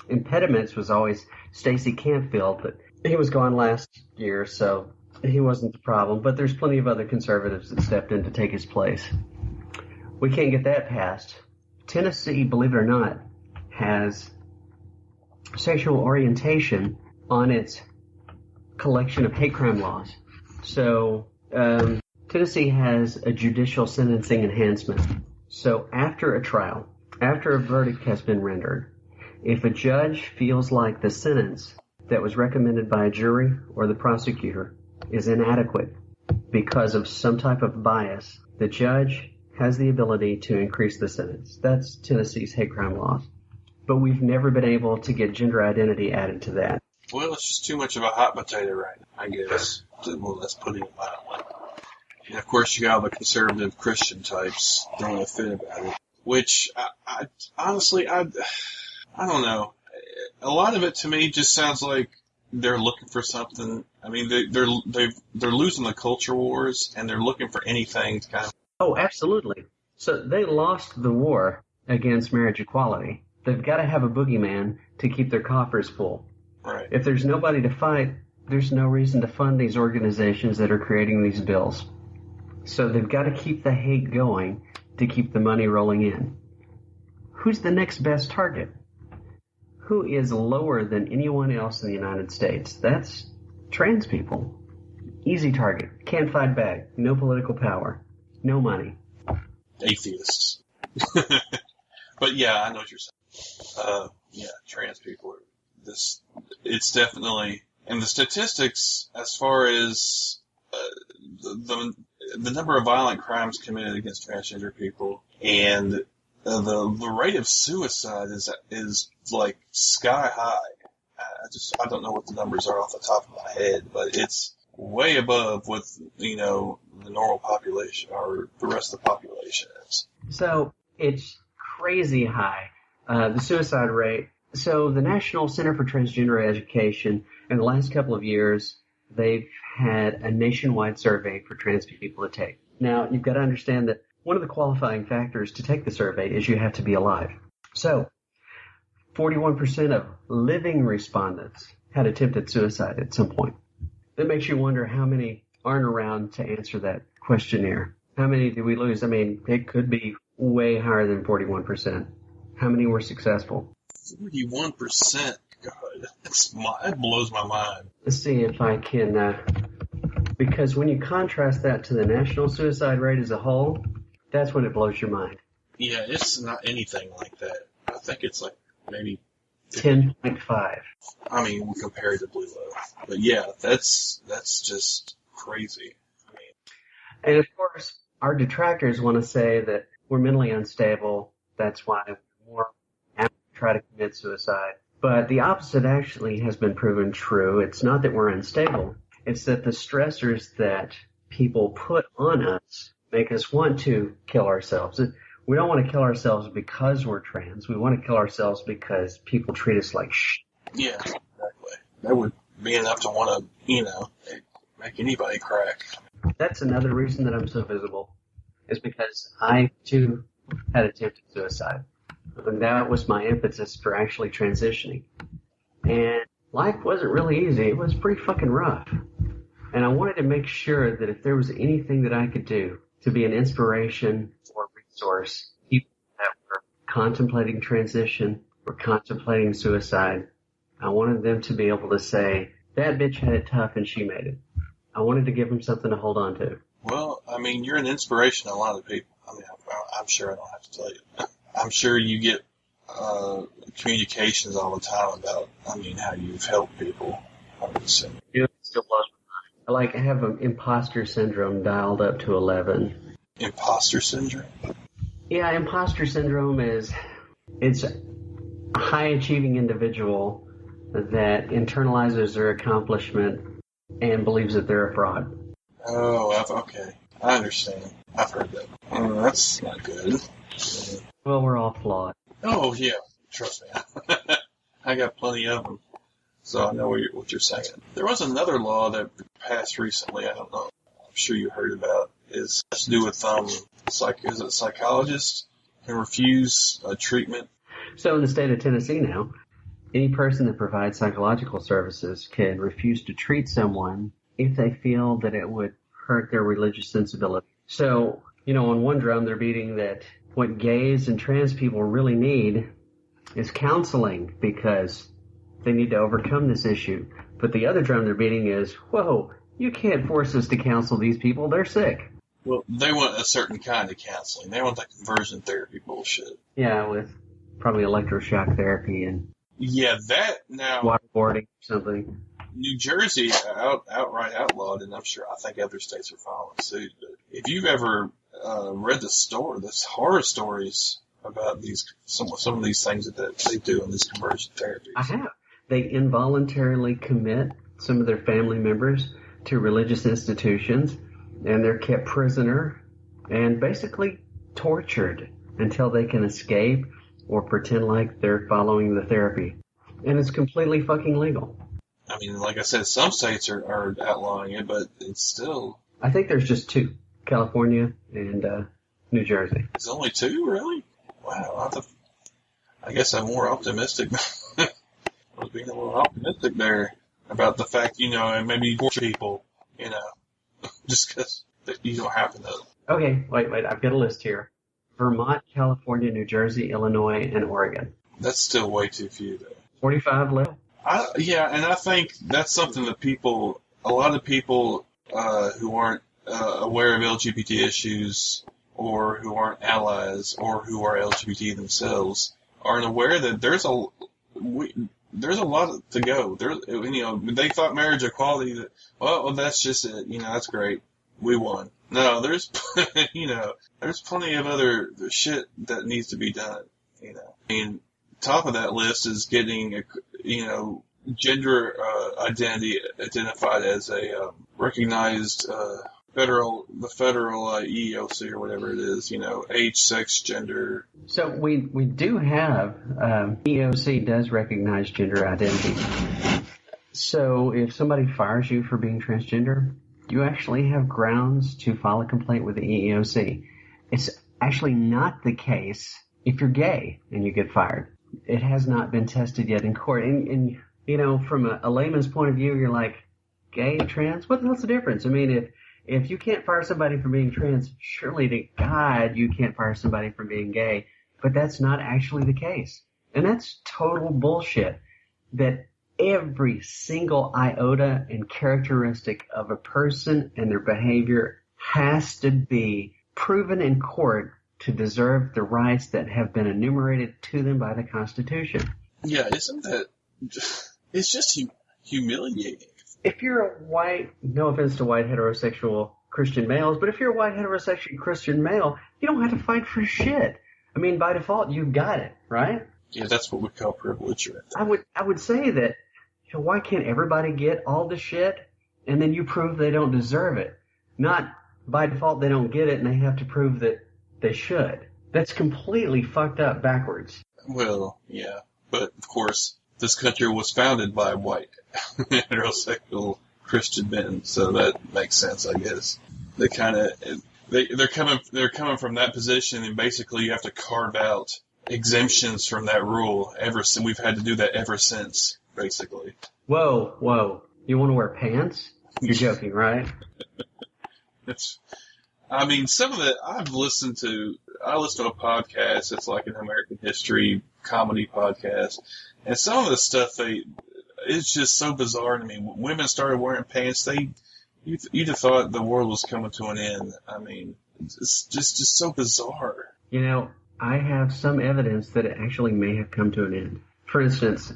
impediments was always Stacey Campfield, but he was gone last year, so he wasn't the problem. But there's plenty of other conservatives that stepped in to take his place. We can't get that passed. Tennessee, believe it or not, has sexual orientation on its collection of hate crime laws. So Tennessee has a judicial sentencing enhancement. So after a trial, after a verdict has been rendered, if a judge feels like the sentence that was recommended by a jury or the prosecutor is inadequate because of some type of bias, the judge has the ability to increase the sentence. That's Tennessee's hate crime laws. But we've never been able to get gender identity added to that. Well, it's just too much of a hot potato right now, I guess. Well, let's put it mildly. And of course, you got all the conservative Christian types throwing a fit about it. Which, I honestly, I don't know. A lot of it to me just sounds like they're looking for something. I mean, they're losing the culture wars, and they're looking for anything to kind of. Oh, absolutely. So they lost the war against marriage equality. They've got to have a boogeyman to keep their coffers full. Right. If there's nobody to fight, there's no reason to fund these organizations that are creating these bills. So they've got to keep the hate going to keep the money rolling in. Who's the next best target? Who is lower than anyone else in the United States? That's trans people. Easy target. Can't fight back. No political power. No money. Atheists. But yeah, I know what you're saying. Yeah, trans people. It's definitely, and the statistics as far as the number of violent crimes committed against transgender people and the rate of suicide is like sky high. I don't know what the numbers are off the top of my head, but it's way above what, the normal population or the rest of the population is. So it's crazy high, the suicide rate. So the National Center for Transgender Education, in the last couple of years, they've had a nationwide survey for trans people to take. Now, you've got to understand that one of the qualifying factors to take the survey is you have to be alive. So 41% of living respondents had attempted suicide at some point. That makes you wonder how many aren't around to answer that questionnaire. How many did we lose? I mean, it could be way higher than 41%. How many were successful? 41%? God, that blows my mind. Let's see if I can, because when you contrast that to the national suicide rate as a whole, that's when it blows your mind. Yeah, it's not anything like that. I think it's like maybe 10.5. I mean, comparatively low. But yeah, that's just crazy. And of course, our detractors want to say that we're mentally unstable. That's why we're more apt to try to commit suicide. But the opposite actually has been proven true. It's not that we're unstable. It's that the stressors that people put on us make us want to kill ourselves. We don't want to kill ourselves because we're trans. We want to kill ourselves because people treat us like shit. Yeah, exactly. That would be enough to want to, make anybody crack. That's another reason that I'm so visible, is because I, too, had attempted suicide. And that was my impetus for actually transitioning. And life wasn't really easy. It was pretty fucking rough. And I wanted to make sure that if there was anything that I could do to be an inspiration or resource, people that were contemplating transition or contemplating suicide, I wanted them to be able to say, that bitch had it tough and she made it. I wanted to give them something to hold on to. Well, I mean, you're an inspiration to a lot of people. I mean, I'm sure I don't have to tell you. I'm sure you get communications all the time about, how you've helped people. It still blows my mind. I have an imposter syndrome dialed up to 11. Imposter syndrome? Yeah, imposter syndrome it's a high-achieving individual that internalizes their accomplishment and believes that they're a fraud. Oh, okay. I understand. I've heard that. That's not good. Well, we're all flawed. Oh, yeah. Trust me. I got plenty of them. So I know what you're saying. There was another law that passed recently. I don't know. I'm sure you heard about. It has to do with psychologists can refuse treatment. So in the state of Tennessee now, any person that provides psychological services can refuse to treat someone if they feel that it would hurt their religious sensibility. So, on one drum they're beating that what gays and trans people really need is counseling because they need to overcome this issue. But the other drum they're beating is, whoa, you can't force us to counsel these people. They're sick. Well, they want a certain kind of counseling. They want that conversion therapy bullshit. Yeah, with probably electroshock therapy and that now waterboarding or something. New Jersey outright outlawed, and I think other states are following suit. But if you've ever read the horror stories about some of these things that they do in this conversion therapy, I have. They involuntarily commit some of their family members to religious institutions, and they're kept prisoner and basically tortured until they can escape or pretend like they're following the therapy. And it's completely fucking legal. I mean, like I said, some states are outlawing it, but it's still... I think there's just two, California and New Jersey. There's only two, really? Wow, I guess I'm more optimistic. I was being a little optimistic there about the fact, and maybe torture people, just because you don't happen to... Okay, wait, I've got a list here. Vermont, California, New Jersey, Illinois, and Oregon. That's still way too few, though. 45 left? And I think that's something that a lot of people who aren't aware of LGBT issues or who aren't allies or who are LGBT themselves aren't aware that there's a lot to go. They thought marriage equality, well, that's just it. That's great. We won. No, there's, there's plenty of other shit that needs to be done, top of that list is getting, gender, identity identified as a, recognized, federal EEOC or whatever it is, age, sex, gender. So we do have, EEOC does recognize gender identity. So if somebody fires you for being transgender, you actually have grounds to file a complaint with the EEOC. It's actually not the case if you're gay and you get fired. It has not been tested yet in court. And from a layman's point of view, you're like, gay, trans? What's the difference? I mean, if you can't fire somebody for being trans, surely to God you can't fire somebody for being gay. But that's not actually the case. And that's total bullshit. That every single iota and characteristic of a person and their behavior has to be proven in court to deserve the rights that have been enumerated to them by the Constitution. Yeah, isn't that... It's just humiliating. If you're a white, no offense to white heterosexual Christian males, but if you're a white heterosexual Christian male, you don't have to fight for shit. I mean, by default, you've got it, right? Yeah, that's what we call privilege. Right? I would say that, why can't everybody get all the shit and then you prove they don't deserve it? Not by default they don't get it and they have to prove that they should. That's completely fucked up backwards. Well, yeah, but of course, this country was founded by white heterosexual Christian men, so that makes sense, I guess. They kind of they're coming from that position, and basically you have to carve out exemptions from that rule. We've had to do that ever since, basically. Whoa! You want to wear pants? You're joking, right? Some of it I listen to a podcast. It's like an American history comedy podcast, and some of the stuff it's just so bizarre to me. When women started wearing pants, you'd have thought the world was coming to an end. I mean, it's just so bizarre. I have some evidence that it actually may have come to an end. For instance,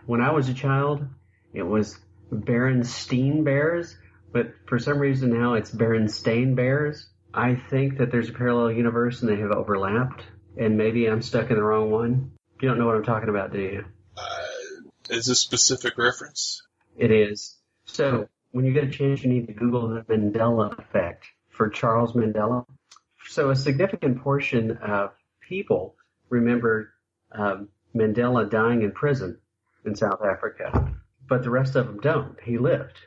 when I was a child, it was Berenstain Bears, but for some reason now it's Berenstain Bears. I think that there's a parallel universe and they have overlapped, and maybe I'm stuck in the wrong one. You don't know what I'm talking about, do you? Is this a specific reference? It is. So, when you get a chance, you need to Google the Mandela effect for Charles Mandela. So, a significant portion of people remember Mandela dying in prison in South Africa, but the rest of them don't. He lived.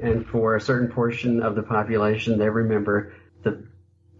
And for a certain portion of the population, they remember the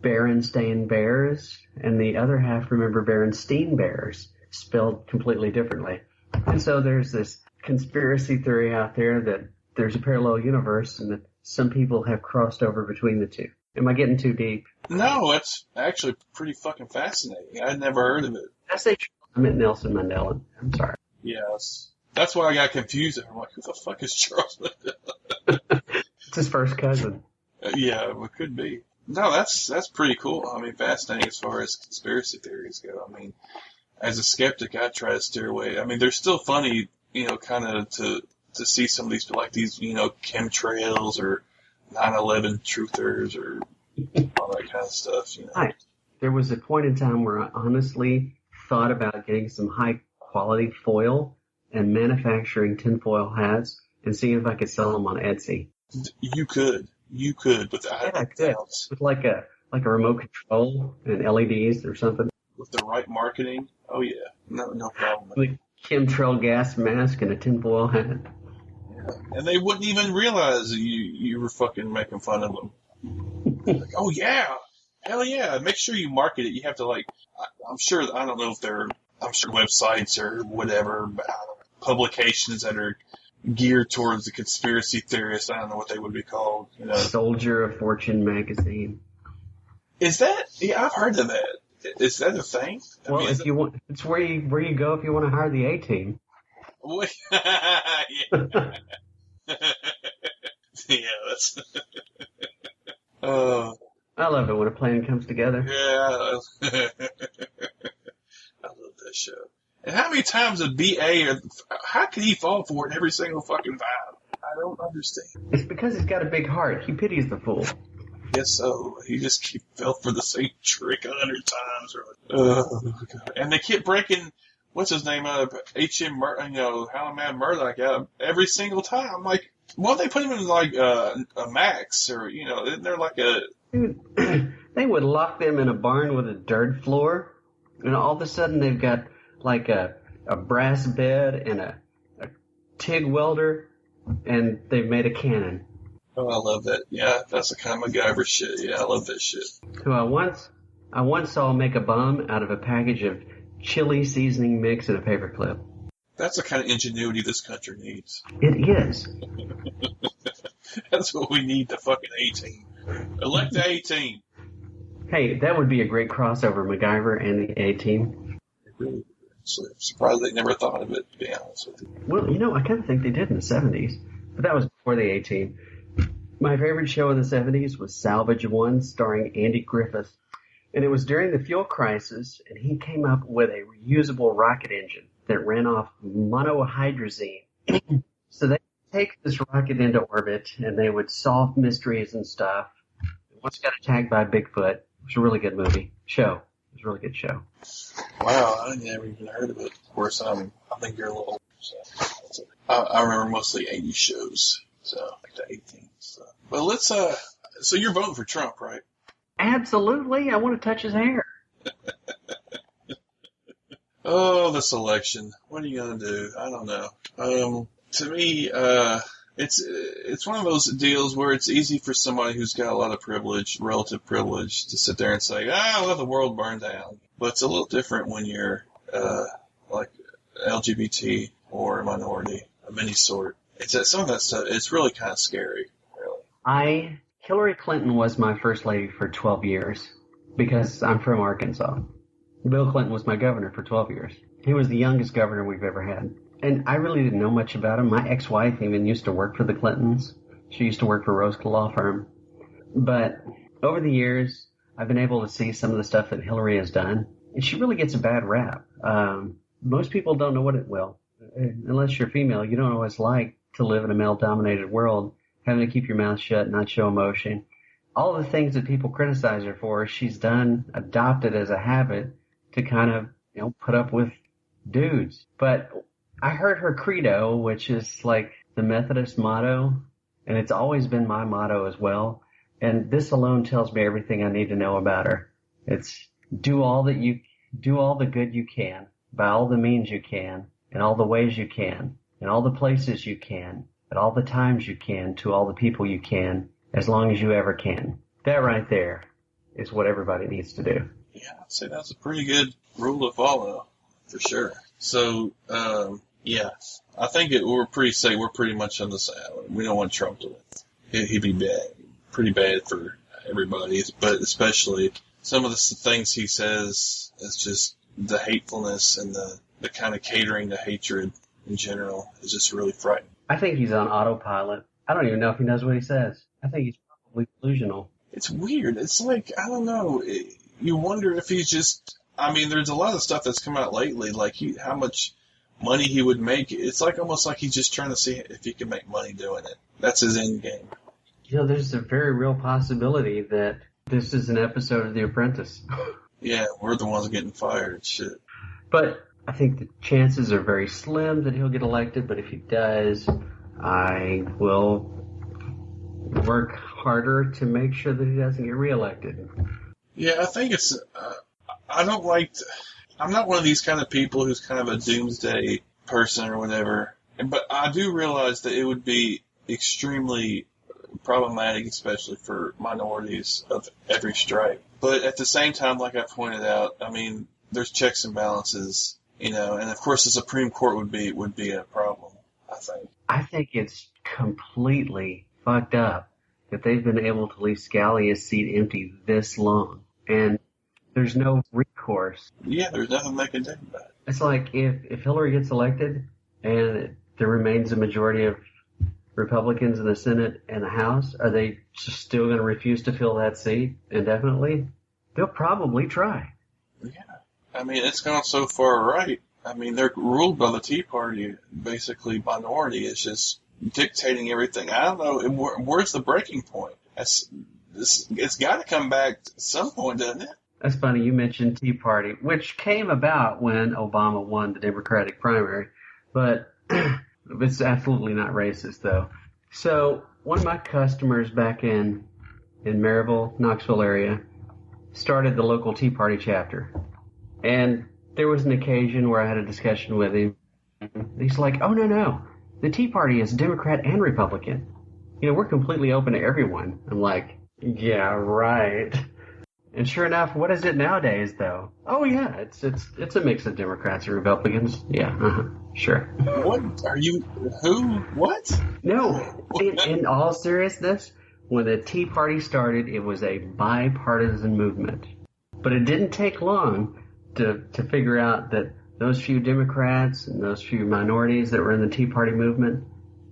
Berenstain Bears, and the other half remember Berenstain Bears, spelled completely differently. And so there's this conspiracy theory out there that there's a parallel universe and that some people have crossed over between the two. Am I getting too deep? No, it's actually pretty fucking fascinating. I'd never heard of it. I say I meant Nelson Mandela. I'm sorry. Yes. That's why I got confused. I'm like, who the fuck is Charles Mandela? It's his first cousin. Yeah, it could be. No, that's pretty cool. I mean, fascinating as far as conspiracy theories go. I mean, as a skeptic, I try to steer away. I mean, they're still funny, kind of to see some of these, like these, chemtrails or 9/11 truthers or all that kind of stuff, Right. There was a point in time where I honestly thought about getting some high quality foil and manufacturing tinfoil hats and seeing if I could sell them on Etsy. You could, but I could. With like a remote control and LEDs or something. With the right marketing, oh yeah, no problem. Like chemtrail gas mask and a tinfoil hat. Yeah. And they wouldn't even realize you were fucking making fun of them. Like, oh yeah, hell yeah! Make sure you market it. You have to I'm sure websites or whatever, publications that are geared towards the conspiracy theorists. I don't know what they would be called. Soldier of Fortune magazine. Is that? Yeah, I've heard of that. Is that a thing? Well, if you want, it's where you go if you want to hire the A-team. Yeah. Yeah, that's. I love it when a plan comes together. Yeah, I love that show. And how many times a BA, how could he fall for it every single fucking time? I don't understand. It's because he's got a big heart. He pities the fool. Guess so. He just fell for the same trick 100 times. And they keep breaking, what's his name, How Mad Murdoch out every single time. I'm like, why don't they put him in like a max or, isn't there like a... Dude, they would lock them in a barn with a dirt floor, and all of a sudden they've got like a brass bed and a TIG welder, and they've made a cannon. Oh, I love that. Yeah, that's the kind of MacGyver shit. Yeah, I love that shit. Who I once saw make a bomb out of a package of chili seasoning mix and a paperclip. That's the kind of ingenuity this country needs. It is. That's what we need, the fucking A-team. Elect the A-team. Hey, that would be a great crossover, MacGyver and the A-team. Really, so I'm surprised they never thought of it, to be honest with you. Well, I kind of think they did in the 70s, but that was before the A-team. My favorite show in the 70s was Salvage One, starring Andy Griffith. And it was during the fuel crisis, and he came up with a reusable rocket engine that ran off monohydrazine. So they take this rocket into orbit, and they would solve mysteries and stuff. Once got attacked by Bigfoot. It was a really good show. It was a really good show. Wow, I never even heard of it. Of course, I think you're a little older, so I remember mostly 80s shows, so like the 18s. So. But let's, so you're voting for Trump, right? Absolutely. I want to touch his hair. Oh, this election. What are you going to do? I don't know. To me, it's one of those deals where it's easy for somebody who's got a lot of privilege, relative privilege, to sit there and say, let the world burn down. But it's a little different when you're, like LGBT or a minority of any sort. Some of that stuff, it's really kind of scary, really. Hillary Clinton was my first lady for 12 years because I'm from Arkansas. Bill Clinton was my governor for 12 years. He was the youngest governor we've ever had. And I really didn't know much about him. My ex-wife even used to work for the Clintons. She used to work for Rose Law Firm. But over the years, I've been able to see some of the stuff that Hillary has done. And she really gets a bad rap. Most people don't know what it will. Unless you're female, you don't know what it's like to live in a male-dominated world, having to keep your mouth shut, not show emotion. All the things that people criticize her for, she's adopted as a habit to kind of, put up with dudes. But I heard her credo, which is like the Methodist motto, and it's always been my motto as well. And this alone tells me everything I need to know about her. It's do all the good you can, by all the means you can, in all the ways you can, in all the places you can, at all the times you can, to all the people you can, as long as you ever can. That right there is what everybody needs to do. Yeah, I'd say that's a pretty good rule to follow, for sure. So, yeah, I think we're pretty much on the side. We don't want Trump to win. He'd be bad, pretty bad for everybody, but especially some of the things he says is just the hatefulness and the kind of catering to hatred in general is just really frightening. I think he's on autopilot. I don't even know if he knows what he says. I think he's probably delusional. It's weird. It's like, I don't know. You wonder if he's just, there's a lot of stuff that's come out lately, like how much money he would make. It's like almost like he's just trying to see if he can make money doing it. That's his end game. There's a very real possibility that this is an episode of The Apprentice. Yeah, we're the ones getting fired. Shit. But I think the chances are very slim that he'll get elected, but if he does, I will work harder to make sure that he doesn't get reelected. Yeah, I think it's, I'm not one of these kind of people who's kind of a doomsday person or whatever, but I do realize that it would be extremely problematic, especially for minorities of every stripe. But at the same time, like I pointed out, there's checks and balances, and of course the Supreme Court would be a problem, I think. I think it's completely fucked up that they've been able to leave Scalia's seat empty this long, and there's no recourse. Yeah, there's nothing they can do about it. It's like if Hillary gets elected and there remains a majority of Republicans in the Senate and the House, are they just still going to refuse to fill that seat indefinitely? They'll probably try. Yeah. It's gone so far right. I mean, they're ruled by the Tea Party, basically minority. It's just dictating everything. I don't know. Where's the breaking point? It's got to come back at some point, doesn't it? That's funny. You mentioned Tea Party, which came about when Obama won the Democratic primary, but it's absolutely not racist, though. So one of my customers back in Maryville, Knoxville area, started the local Tea Party chapter. And there was an occasion where I had a discussion with him. He's like, oh, no. The Tea Party is Democrat and Republican. You know, we're completely open to everyone. I'm like, yeah, right. And sure enough, what is it nowadays, though? Oh, yeah, it's a mix of Democrats and Republicans. Yeah, sure. What are you? Who? What? No, in all seriousness, when the Tea Party started, it was a bipartisan movement. But it didn't take long to figure out that those few Democrats and those few minorities that were in the Tea Party movement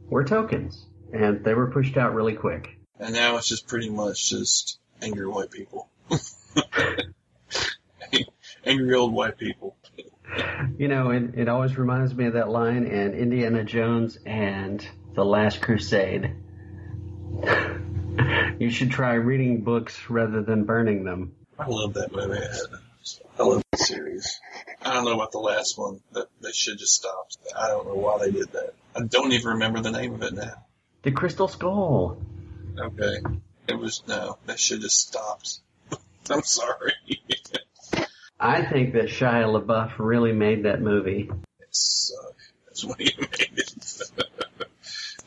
were tokens. And they were pushed out really quick. And now it's just pretty much just angry white people. Angry old white people. You know, it always reminds me of that line in Indiana Jones and The Last Crusade. You should try reading books rather than burning them. I love that movie. I love the series. I don't know about the last one. They should just stop. I don't know why they did that. I don't even remember the name of it now. The Crystal Skull. Okay. They should just stop. I'm sorry. I think that Shia LaBeouf really made that movie. It sucked. That's why he made it.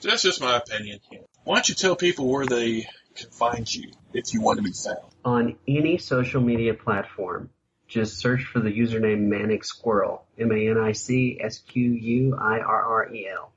That's just my opinion. Why don't you tell people where they can find you if you want to be found? On any social media platform, just search for the username Manic Squirrel. MANICSQUIRREL.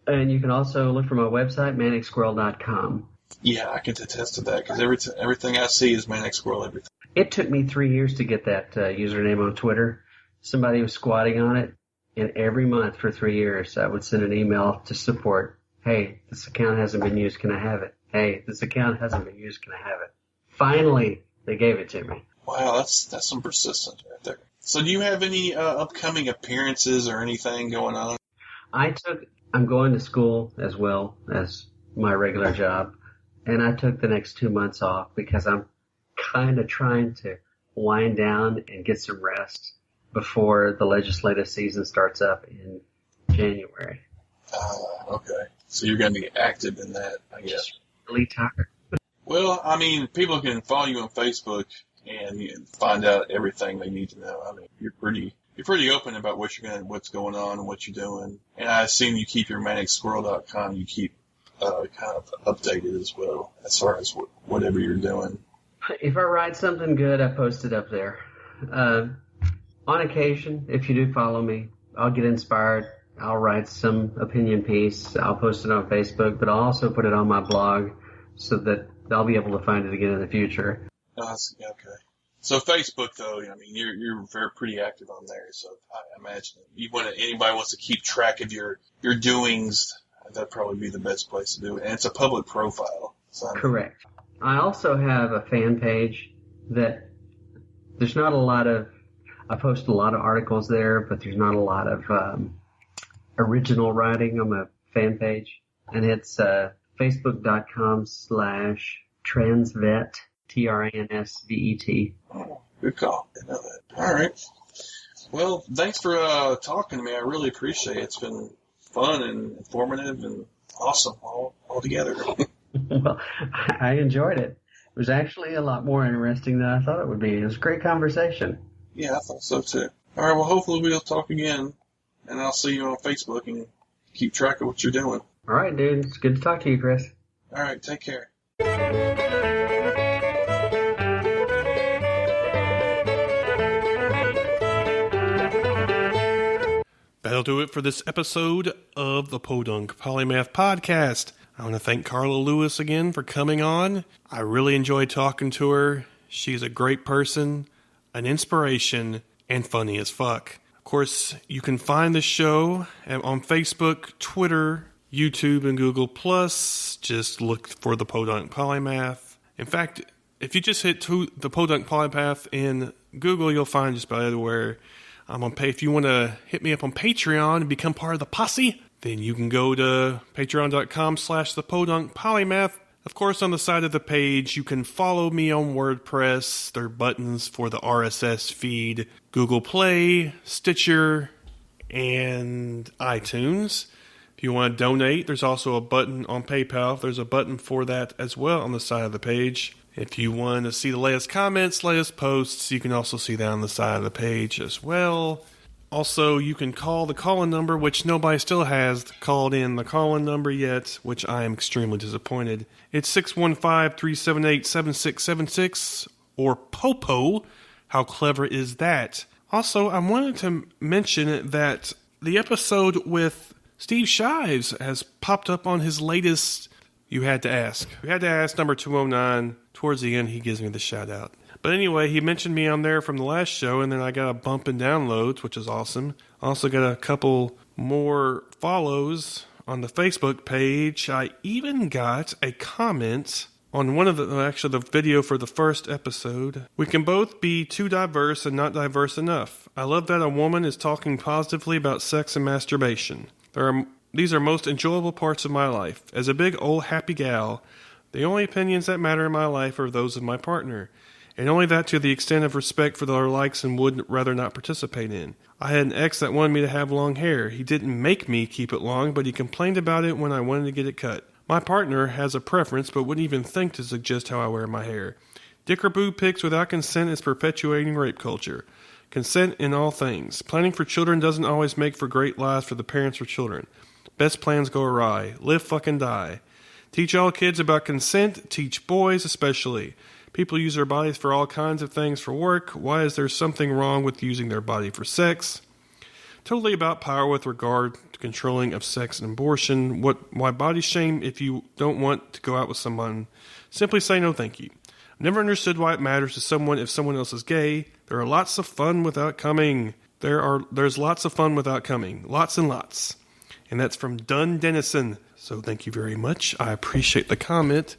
And you can also look for my website, manicsquirrel.com. Yeah, I can attest to that because everything I see is Manic Squirrel everything. It took me 3 years to get that username on Twitter. Somebody was squatting on it, and every month for 3 years I would send an email to support. Hey, this account hasn't been used. Can I have it? Hey, this account hasn't been used. Can I have it? Finally, they gave it to me. Wow, that's some persistence right there. So do you have any upcoming appearances or anything going on? I'm going to school as well as my regular job, and I took the next 2 months off because I'm kind of trying to wind down and get some rest before the legislative season starts up in January. Okay. So you're going to be active in that, I guess. Really tired. Well, I mean, people can follow you on Facebook and you can find out everything they need to know. I mean, you're pretty open about what's going on and what you're doing. And I assume you keep your manicsquirrel.com, you keep kind of updated as well as far as whatever you're doing. If I write something good, I post it up there. On occasion, if you do follow me, I'll get inspired. I'll write some opinion piece. I'll post it on Facebook, but I'll also put it on my blog so that I'll be able to find it again in the future. Okay. So Facebook, though, I mean, you're pretty active on there. So I imagine anybody wants to keep track of your doings, that'd probably be the best place to do it. And it's a public profile. So correct. I also have a fan page that there's not a lot of. I post a lot of articles there, but there's not a lot of original writing on my fan page, and it's facebook.com/transvet. TRANSVET. Oh, good call. I know that. All right. Well, thanks for talking to me. I really appreciate it. It's been fun and informative and awesome all together. Well, I enjoyed it. It was actually a lot more interesting than I thought it would be. It was a great conversation. Yeah, I thought so too. All right. Well, hopefully we'll talk again, and I'll see you on Facebook and keep track of what you're doing. All right, dude. It's good to talk to you, Chris. All right. Take care. That'll do it for this episode of the Podunk Polymath Podcast. I want to thank Carla Lewis again for coming on. I really enjoyed talking to her. She's a great person, an inspiration, and funny as fuck. Of course, you can find the show on Facebook, Twitter, YouTube, and Google+. Just look for the Podunk Polymath. In fact, if you just hit the Podunk Polymath in Google, you'll find just about everywhere. If you want to hit me up on Patreon and become part of the posse, then you can go to patreon.com/thepodunkpolymath. Of course, on the side of the page, you can follow me on WordPress. There are buttons for the RSS feed, Google Play, Stitcher, and iTunes. If you want to donate, there's also a button on PayPal. There's a button for that as well on the side of the page. If you want to see the latest comments, latest posts, you can also see that on the side of the page as well. Also, you can call the call-in number, which nobody still has called in the call-in number yet, which I am extremely disappointed. It's 615-378-7676, or POPO. How clever is that? Also, I wanted to mention that the episode with Steve Shives has popped up on his latest You Had to Ask. You Had to Ask number 209. Towards the end, he gives me the shout-out. But anyway, he mentioned me on there from the last show, and then I got a bump in downloads, which is awesome. Also got a couple more follows on the Facebook page. I even got a comment on one of the video for the first episode. We can both be too diverse and not diverse enough. I love that a woman is talking positively about sex and masturbation. These are most enjoyable parts of my life. As a big old happy gal, the only opinions that matter in my life are those of my partner, and only that to the extent of respect for their likes and would rather not participate in. I had an ex that wanted me to have long hair. He didn't make me keep it long, but he complained about it when I wanted to get it cut. My partner has a preference, but wouldn't even think to suggest how I wear my hair. Dick or boob pics without consent is perpetuating rape culture. Consent in all things. Planning for children doesn't always make for great lives for the parents or children. Best plans go awry. Live fucking die. Teach all kids about consent. Teach boys especially. People use their bodies for all kinds of things for work. Why is there something wrong with using their body for sex? Totally about power with regard to controlling of sex and abortion. Why body shame if you don't want to go out with someone? Simply say no thank you. I've never understood why it matters to someone if someone else is gay. There are lots of fun without coming. There's lots of fun without coming. Lots and lots. And that's from Dunn Dennison. So thank you very much. I appreciate the comment.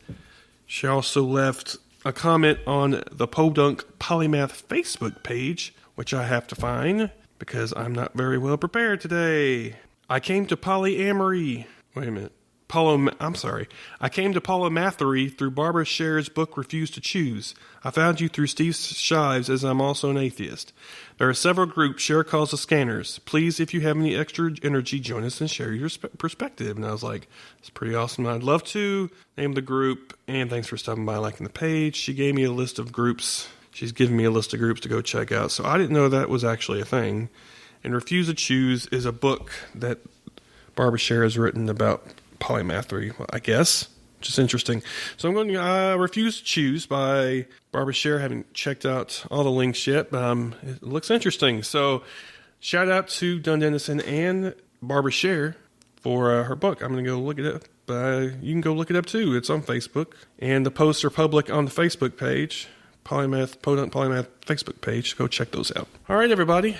She also left a comment on the Podunk Polymath Facebook page, which I have to find because I'm not very well prepared today. I came to polyamory. Wait a minute. I came to polymathery through Barbara Scher's book Refuse to Choose. I found you through Steve Shives, as I'm also an atheist. There are several groups Scher calls the Scanners. Please, if you have any extra energy, join us and share your perspective. And I was like, it's pretty awesome. I'd love to name the group, and thanks for stopping by liking the page. She gave me a list of groups. She's given me a list of groups to go check out, so I didn't know that was actually a thing. And Refuse to Choose is a book that Barbara Scher has written about polymathery, I guess. Just interesting. So I'm going to Refuse to Choose by Barbara Scher. I haven't checked out all the links yet, but it looks interesting. So shout out to Dunn Dennison and Barbara Scher for her book. I'm going to go look it up. You can go look it up too. It's on Facebook. And the posts are public on the Facebook page. Podunk Polymath Facebook page. Go check those out. All right, everybody.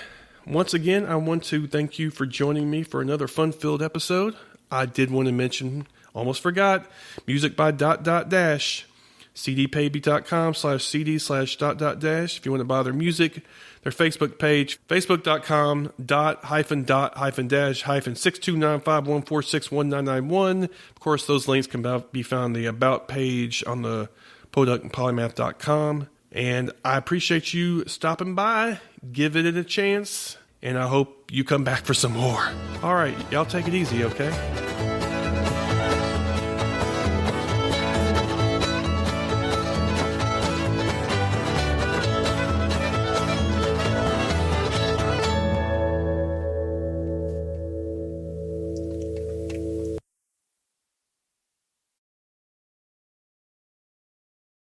Once again, I want to thank you for joining me for another fun-filled episode. I did want to mention, almost forgot, music by ... cdpayb.com/cd/... If you want to buy their music, their Facebook page, facebook.com//-62951461991. Of course, those links can be found on the About page on the podunkpolymath.com. And I appreciate you stopping by. Give it a chance. And I hope you come back for some more. All right, y'all take it easy, okay?